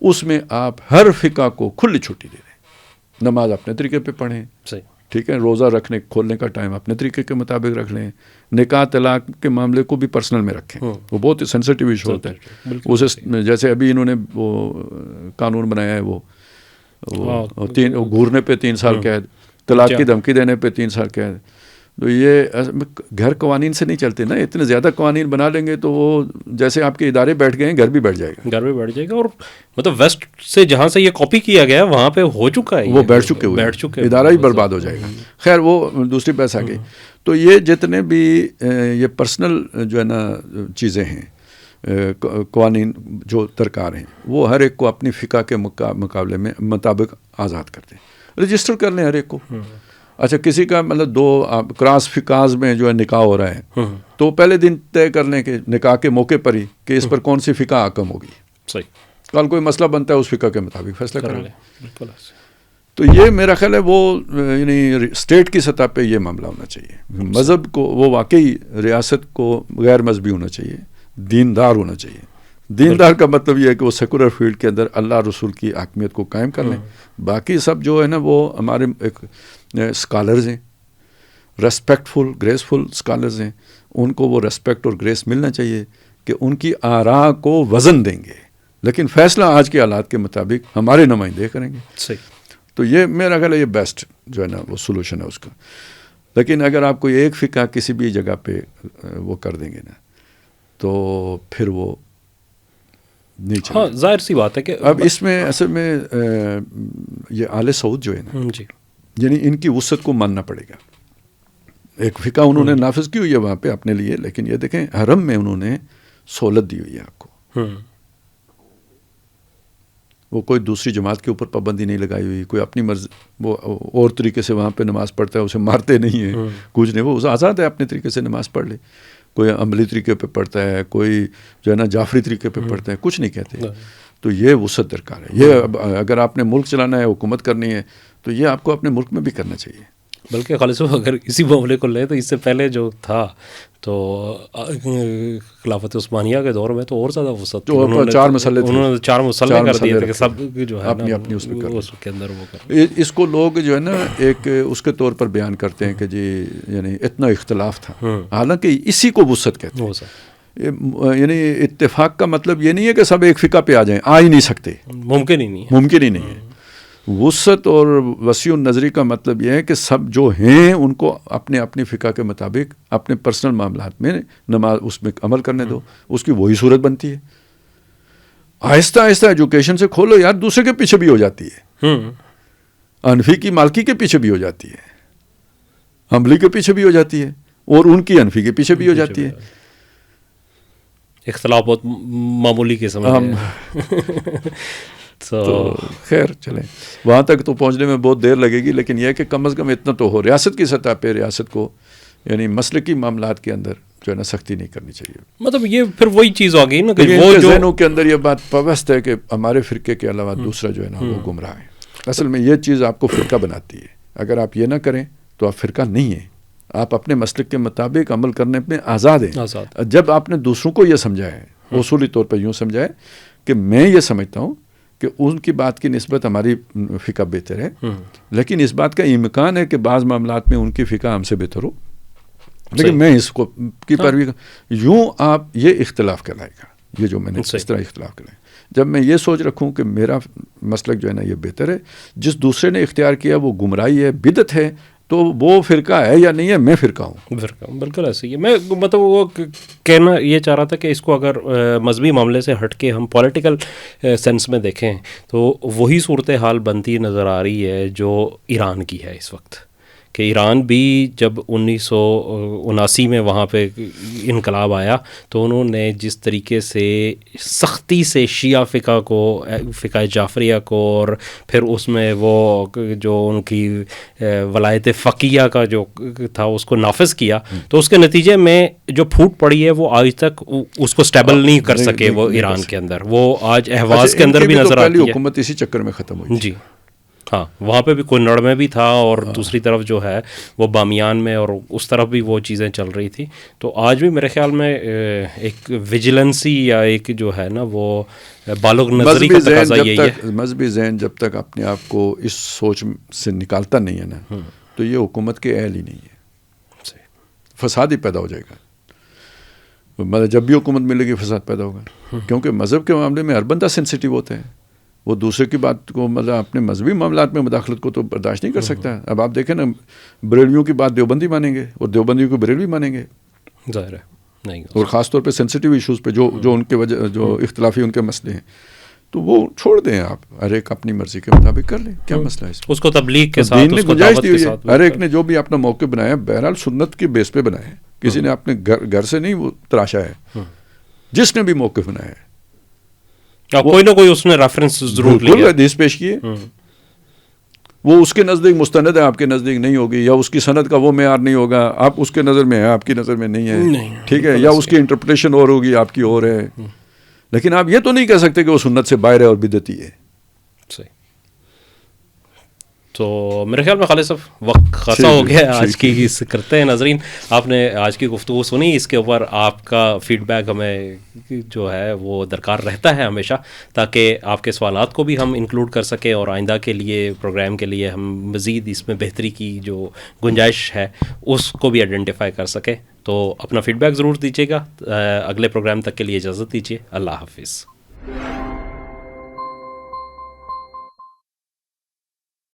اس میں آپ ہر فقہ کو کھلی چھٹی دے دیں. نماز اپنے طریقے پہ پڑھیں، ٹھیک ہے، روزہ رکھنے کھولنے کا ٹائم اپنے طریقے کے مطابق رکھ لیں. نکاح طلاق کے معاملے کو بھی پرسنل میں رکھیں، وہ بہت سینسٹیو ایشو ہوتا ہے. اسے جیسے ابھی انہوں نے وہ قانون بنایا ہے، وہ گھورنے پہ 3 سال قید، طلاق کی دھمکی دینے پہ 3 سال قید. تو یہ گھر قوانین سے نہیں چلتے نا، اتنے زیادہ قوانین بنا لیں گے تو وہ جیسے آپ کے ادارے بیٹھ گئے ہیں، گھر بھی بیٹھ جائے گا. گھر بھی بیٹھ جائے گا. اور مطلب ویسٹ سے جہاں سے یہ کاپی کیا گیا وہاں پہ ہو چکا ہے، وہ بیٹھ چکے، ادارہ ہی برباد ہو جائے گا. خیر وہ دوسری بحث آ گئی. تو یہ جتنے بھی یہ پرسنل جو ہے نا چیزیں ہیں، قوانین جو درکار ہیں، وہ ہر ایک کو اپنی فقہ کے مقابلے میں مطابق آزاد کر دیں، رجسٹر کر لیں ہر ایک کو. اچھا کسی کا مطلب 2 کراس فقاز میں جو ہے نکاح ہو رہا ہے، تو پہلے دن طے کر لیں کہ نکاح کے موقع پر ہی کہ اس پر کون سی فقہ حاکم ہوگی. صحیح. کل کوئی مسئلہ بنتا ہے اس فقہ کے مطابق فیصلہ کر لیں. بالکل. تو یہ میرا خیال ہے وہ یعنی اسٹیٹ کی سطح پہ یہ معاملہ ہونا چاہیے. مذہب کو وہ واقعی ریاست کو غیر مذہبی ہونا چاہیے، دیندار ہونا چاہیے. دیندار کا مطلب یہ ہے کہ وہ سیکولر فیلڈ کے اندر اللہ رسول کی حاکمیت کو قائم کر لیں. باقی سب جو ہے نا وہ ہمارے ایک اسکالرز ہیں، ریسپیکٹفل گریسفل اسکالرز ہیں، ان کو وہ ریسپیکٹ اور گریس ملنا چاہیے کہ ان کی آراء کو وزن دیں گے، لیکن فیصلہ آج کے حالات کے مطابق ہمارے نمائندے کریں گے. صحیح. تو یہ میرا خیال ہے یہ بیسٹ جو ہے نا وہ سولوشن ہے اس کا. لیکن اگر آپ کوئی ایک فقہ کسی بھی جگہ پہ وہ کر دیں گے نا تو پھر وہ نہیں چلے. ہاں ظاہر سی بات ہے کہ اب اس میں اصل میں یہ آل سعود جو ہے نا، جی، یعنی ان کی وسعت کو ماننا پڑے گا. ایک فقہ انہوں نے نافذ کی ہوئی ہے وہاں پہ اپنے لیے، لیکن یہ دیکھیں حرم میں انہوں نے سہولت دی ہوئی ہے آپ کو. وہ کوئی دوسری جماعت کے اوپر پابندی نہیں لگائی ہوئی، کوئی اپنی مرضی وہ اور طریقے سے وہاں پہ نماز پڑھتا ہے، اسے مارتے نہیں ہیں، کچھ نہیں، وہ آزاد ہے اپنے طریقے سے نماز پڑھ لے. کوئی عملی طریقے پہ پڑھتا ہے، کوئی جو ہے نا جعفری طریقے پہ پڑھتا ہے، کچھ نہیں کہتے. تو یہ وسعت درکار ہے. یہ اگر آپ نے ملک چلانا ہے، حکومت کرنی ہے، تو یہ آپ کو اپنے ملک میں بھی کرنا چاہیے. بلکہ خالد صاحب اگر اسی معاملے کو لیں تو اس سے پہلے جو تھا تو خلافت عثمانیہ کے دور میں تو اور زیادہ وسعت، جو 4 مسئلے تھے، انہوں نے 4 مسئلے کر دیے تھے کہ سب جو ہے اپنی اپنی اس میں کر اس کے اندر وہ کر. اس کو لوگ جو ہے نا ایک اس کے طور پر بیان کرتے ہیں کہ جی یعنی اتنا اختلاف تھا، حالانکہ اسی کو وسعت کہتے ہیں. یعنی اتفاق کا مطلب یہ نہیں ہے کہ سب ایک فقہ پہ آ جائیں، آ ہی نہیں سکتے، ممکن ہی نہیں ہے، ممکن ہی نہیں ہے. وسعت اور وسیع النظری کا مطلب یہ ہے کہ سب جو ہیں ان کو اپنے اپنی فقہ کے مطابق اپنے پرسنل معاملات میں نماز اس میں عمل کرنے دو. اس کی وہی صورت بنتی ہے. آہستہ آہستہ ایجوکیشن سے کھولو یار، دوسرے کے پیچھے بھی ہو جاتی ہے. انفی کی مالکی کے پیچھے بھی ہو جاتی ہے، حنبلی کے پیچھے بھی ہو جاتی ہے، اور ان کی انفی کے پیچھے بھی ہو جاتی ہے. اختلاف بہت معمولی کے سمجھ. تو خیر چلیں، وہاں تک تو پہنچنے میں بہت دیر لگے گی، لیکن یہ کہ کم از کم اتنا تو ہو، ریاست کی سطح پہ ریاست کو یعنی مسلکی معاملات کے اندر جو ہے نا سختی نہیں کرنی چاہیے. مطلب یہ پھر وہی چیز آ گئی نا کہ وہ ذہنوں کے اندر یہ بات پابست ہے کہ ہمارے فرقے کے علاوہ دوسرا جو ہے نا وہ گمراہ ہے. اصل میں یہ چیز آپ کو فرقہ بناتی ہے. اگر آپ یہ نہ کریں تو آپ فرقہ نہیں ہیں. آپ اپنے مسلک کے مطابق عمل کرنے میں آزاد ہیں. آزاد. جب آپ نے دوسروں کو یہ سمجھا ہے, اصولی طور پر یوں سمجھا ہے کہ میں یہ سمجھتا ہوں کہ ان کی بات کی نسبت ہماری فقہ بہتر ہے, لیکن اس بات کا امکان ہے کہ بعض معاملات میں ان کی فقہ ہم سے بہتر ہو, لیکن میں اس کو کی پیروی یوں آپ یہ اختلاف کہلائے گا, یہ جو میں نے اس طرح اختلاف کرائے. جب میں یہ سوچ رکھوں کہ میرا مسلک جو ہے نا یہ بہتر ہے, جس دوسرے نے اختیار کیا وہ گمراہی ہے, بدعت ہے, تو وہ فرقہ ہے یا نہیں ہے, میں فرقہ ہوں. فرقہ بالکل ایسے ہی ہے. میں مطلب وہ کہنا یہ چاہ رہا تھا کہ اس کو اگر مذہبی معاملے سے ہٹ کے ہم پولیٹیکل سینس میں دیکھیں تو وہی صورتحال بنتی نظر آ رہی ہے جو ایران کی ہے اس وقت, کہ ایران بھی جب 1979 میں وہاں پہ انقلاب آیا تو انہوں نے جس طریقے سے سختی سے شیعہ فقہ کو, فقہ جعفریہ کو, اور پھر اس میں وہ جو ان کی ولایت فقیہ کا جو تھا اس کو نافذ کیا, تو اس کے نتیجے میں جو پھوٹ پڑی ہے وہ آج تک اس کو سٹیبل نہیں کر سکے وہ ایران کے اندر. وہ آج احواز کے اندر بھی نظر آتی ہے. حکومت اسی چکر میں ختم ہوئی. جی ہاں, وہاں پہ بھی کوئی نڑ میں بھی تھا, اور دوسری طرف جو ہے وہ بامیان میں اور اس طرف بھی وہ چیزیں چل رہی تھی. تو آج بھی میرے خیال میں ایک ویجیلنسی یا ایک جو ہے نا وہ بالغ نظری کا تقاضا یہی ہے. مذہبی ذہن جب تک اپنے آپ کو اس سوچ سے نکالتا نہیں ہے نا, تو یہ حکومت کے اہل ہی نہیں ہے, فساد ہی پیدا ہو جائے گا. مطلب جب بھی حکومت ملے گی فساد پیدا ہوگا, کیونکہ مذہب کے معاملے میں ہر بندہ سینسیٹیو ہوتا ہے. وہ دوسرے کی بات کو, مطلب اپنے مذہبی معاملات میں مداخلت کو تو برداشت نہیں کر سکتا. اب آپ دیکھیں نا, بریلویوں کی بات دیوبندی مانیں گے اور دیوبندیوں کو بریلوی مانیں گے, ظاہر ہے نہیں, اور خاص طور پہ سینسیٹیو ایشوز پہ جو ان کے وجہ جو اختلافی ان کے مسئلے ہیں, تو وہ چھوڑ دیں آپ, ہر ایک اپنی مرضی کے مطابق کر لیں. کیا مسئلہ ہے اس کو تبلیغ کے ساتھ, دین نے گنجائش دی ہوئی ہے. ہر ایک نے جو بھی اپنا موقع بنایا بہرحال سنت کی بیس پہ بنایا ہے, کسی نے اپنے گھر سے نہیں وہ تراشا ہے. جس نے بھی موقع بنایا ہے کوئی نہ کوئی اس نے ریفرنس ضرور لیا, حدیث پیش کیے, وہ اس کے نزدیک مستند ہے, آپ کے نزدیک نہیں ہوگی, یا اس کی سند کا وہ معیار نہیں ہوگا, آپ اس کے نظر میں ہے, آپ کی نظر میں نہیں ہے, ٹھیک ہے, یا اس کی انٹرپریٹیشن اور ہوگی, آپ کی اور ہے. لیکن آپ یہ تو نہیں کہہ سکتے کہ وہ سنت سے باہر ہے اور بدعتی ہے. صحیح. تو میرے خیال میں خالد صاحب وقت خاصا ہو گیا آج کی کرتے ہیں. ناظرین, آپ نے آج کی گفتگو سنی, اس کے اوپر آپ کا فیڈ بیک ہمیں جو ہے وہ درکار رہتا ہے ہمیشہ, تاکہ آپ کے سوالات کو بھی ہم انکلوڈ کر سکیں اور آئندہ کے لیے پروگرام کے لیے ہم مزید اس میں بہتری کی جو گنجائش ہے اس کو بھی آئیڈینٹیفائی کر سکیں. تو اپنا فیڈ بیک ضرور دیجیے گا. اگلے پروگرام تک کے لیے اجازت دیجیے. اللہ حافظ.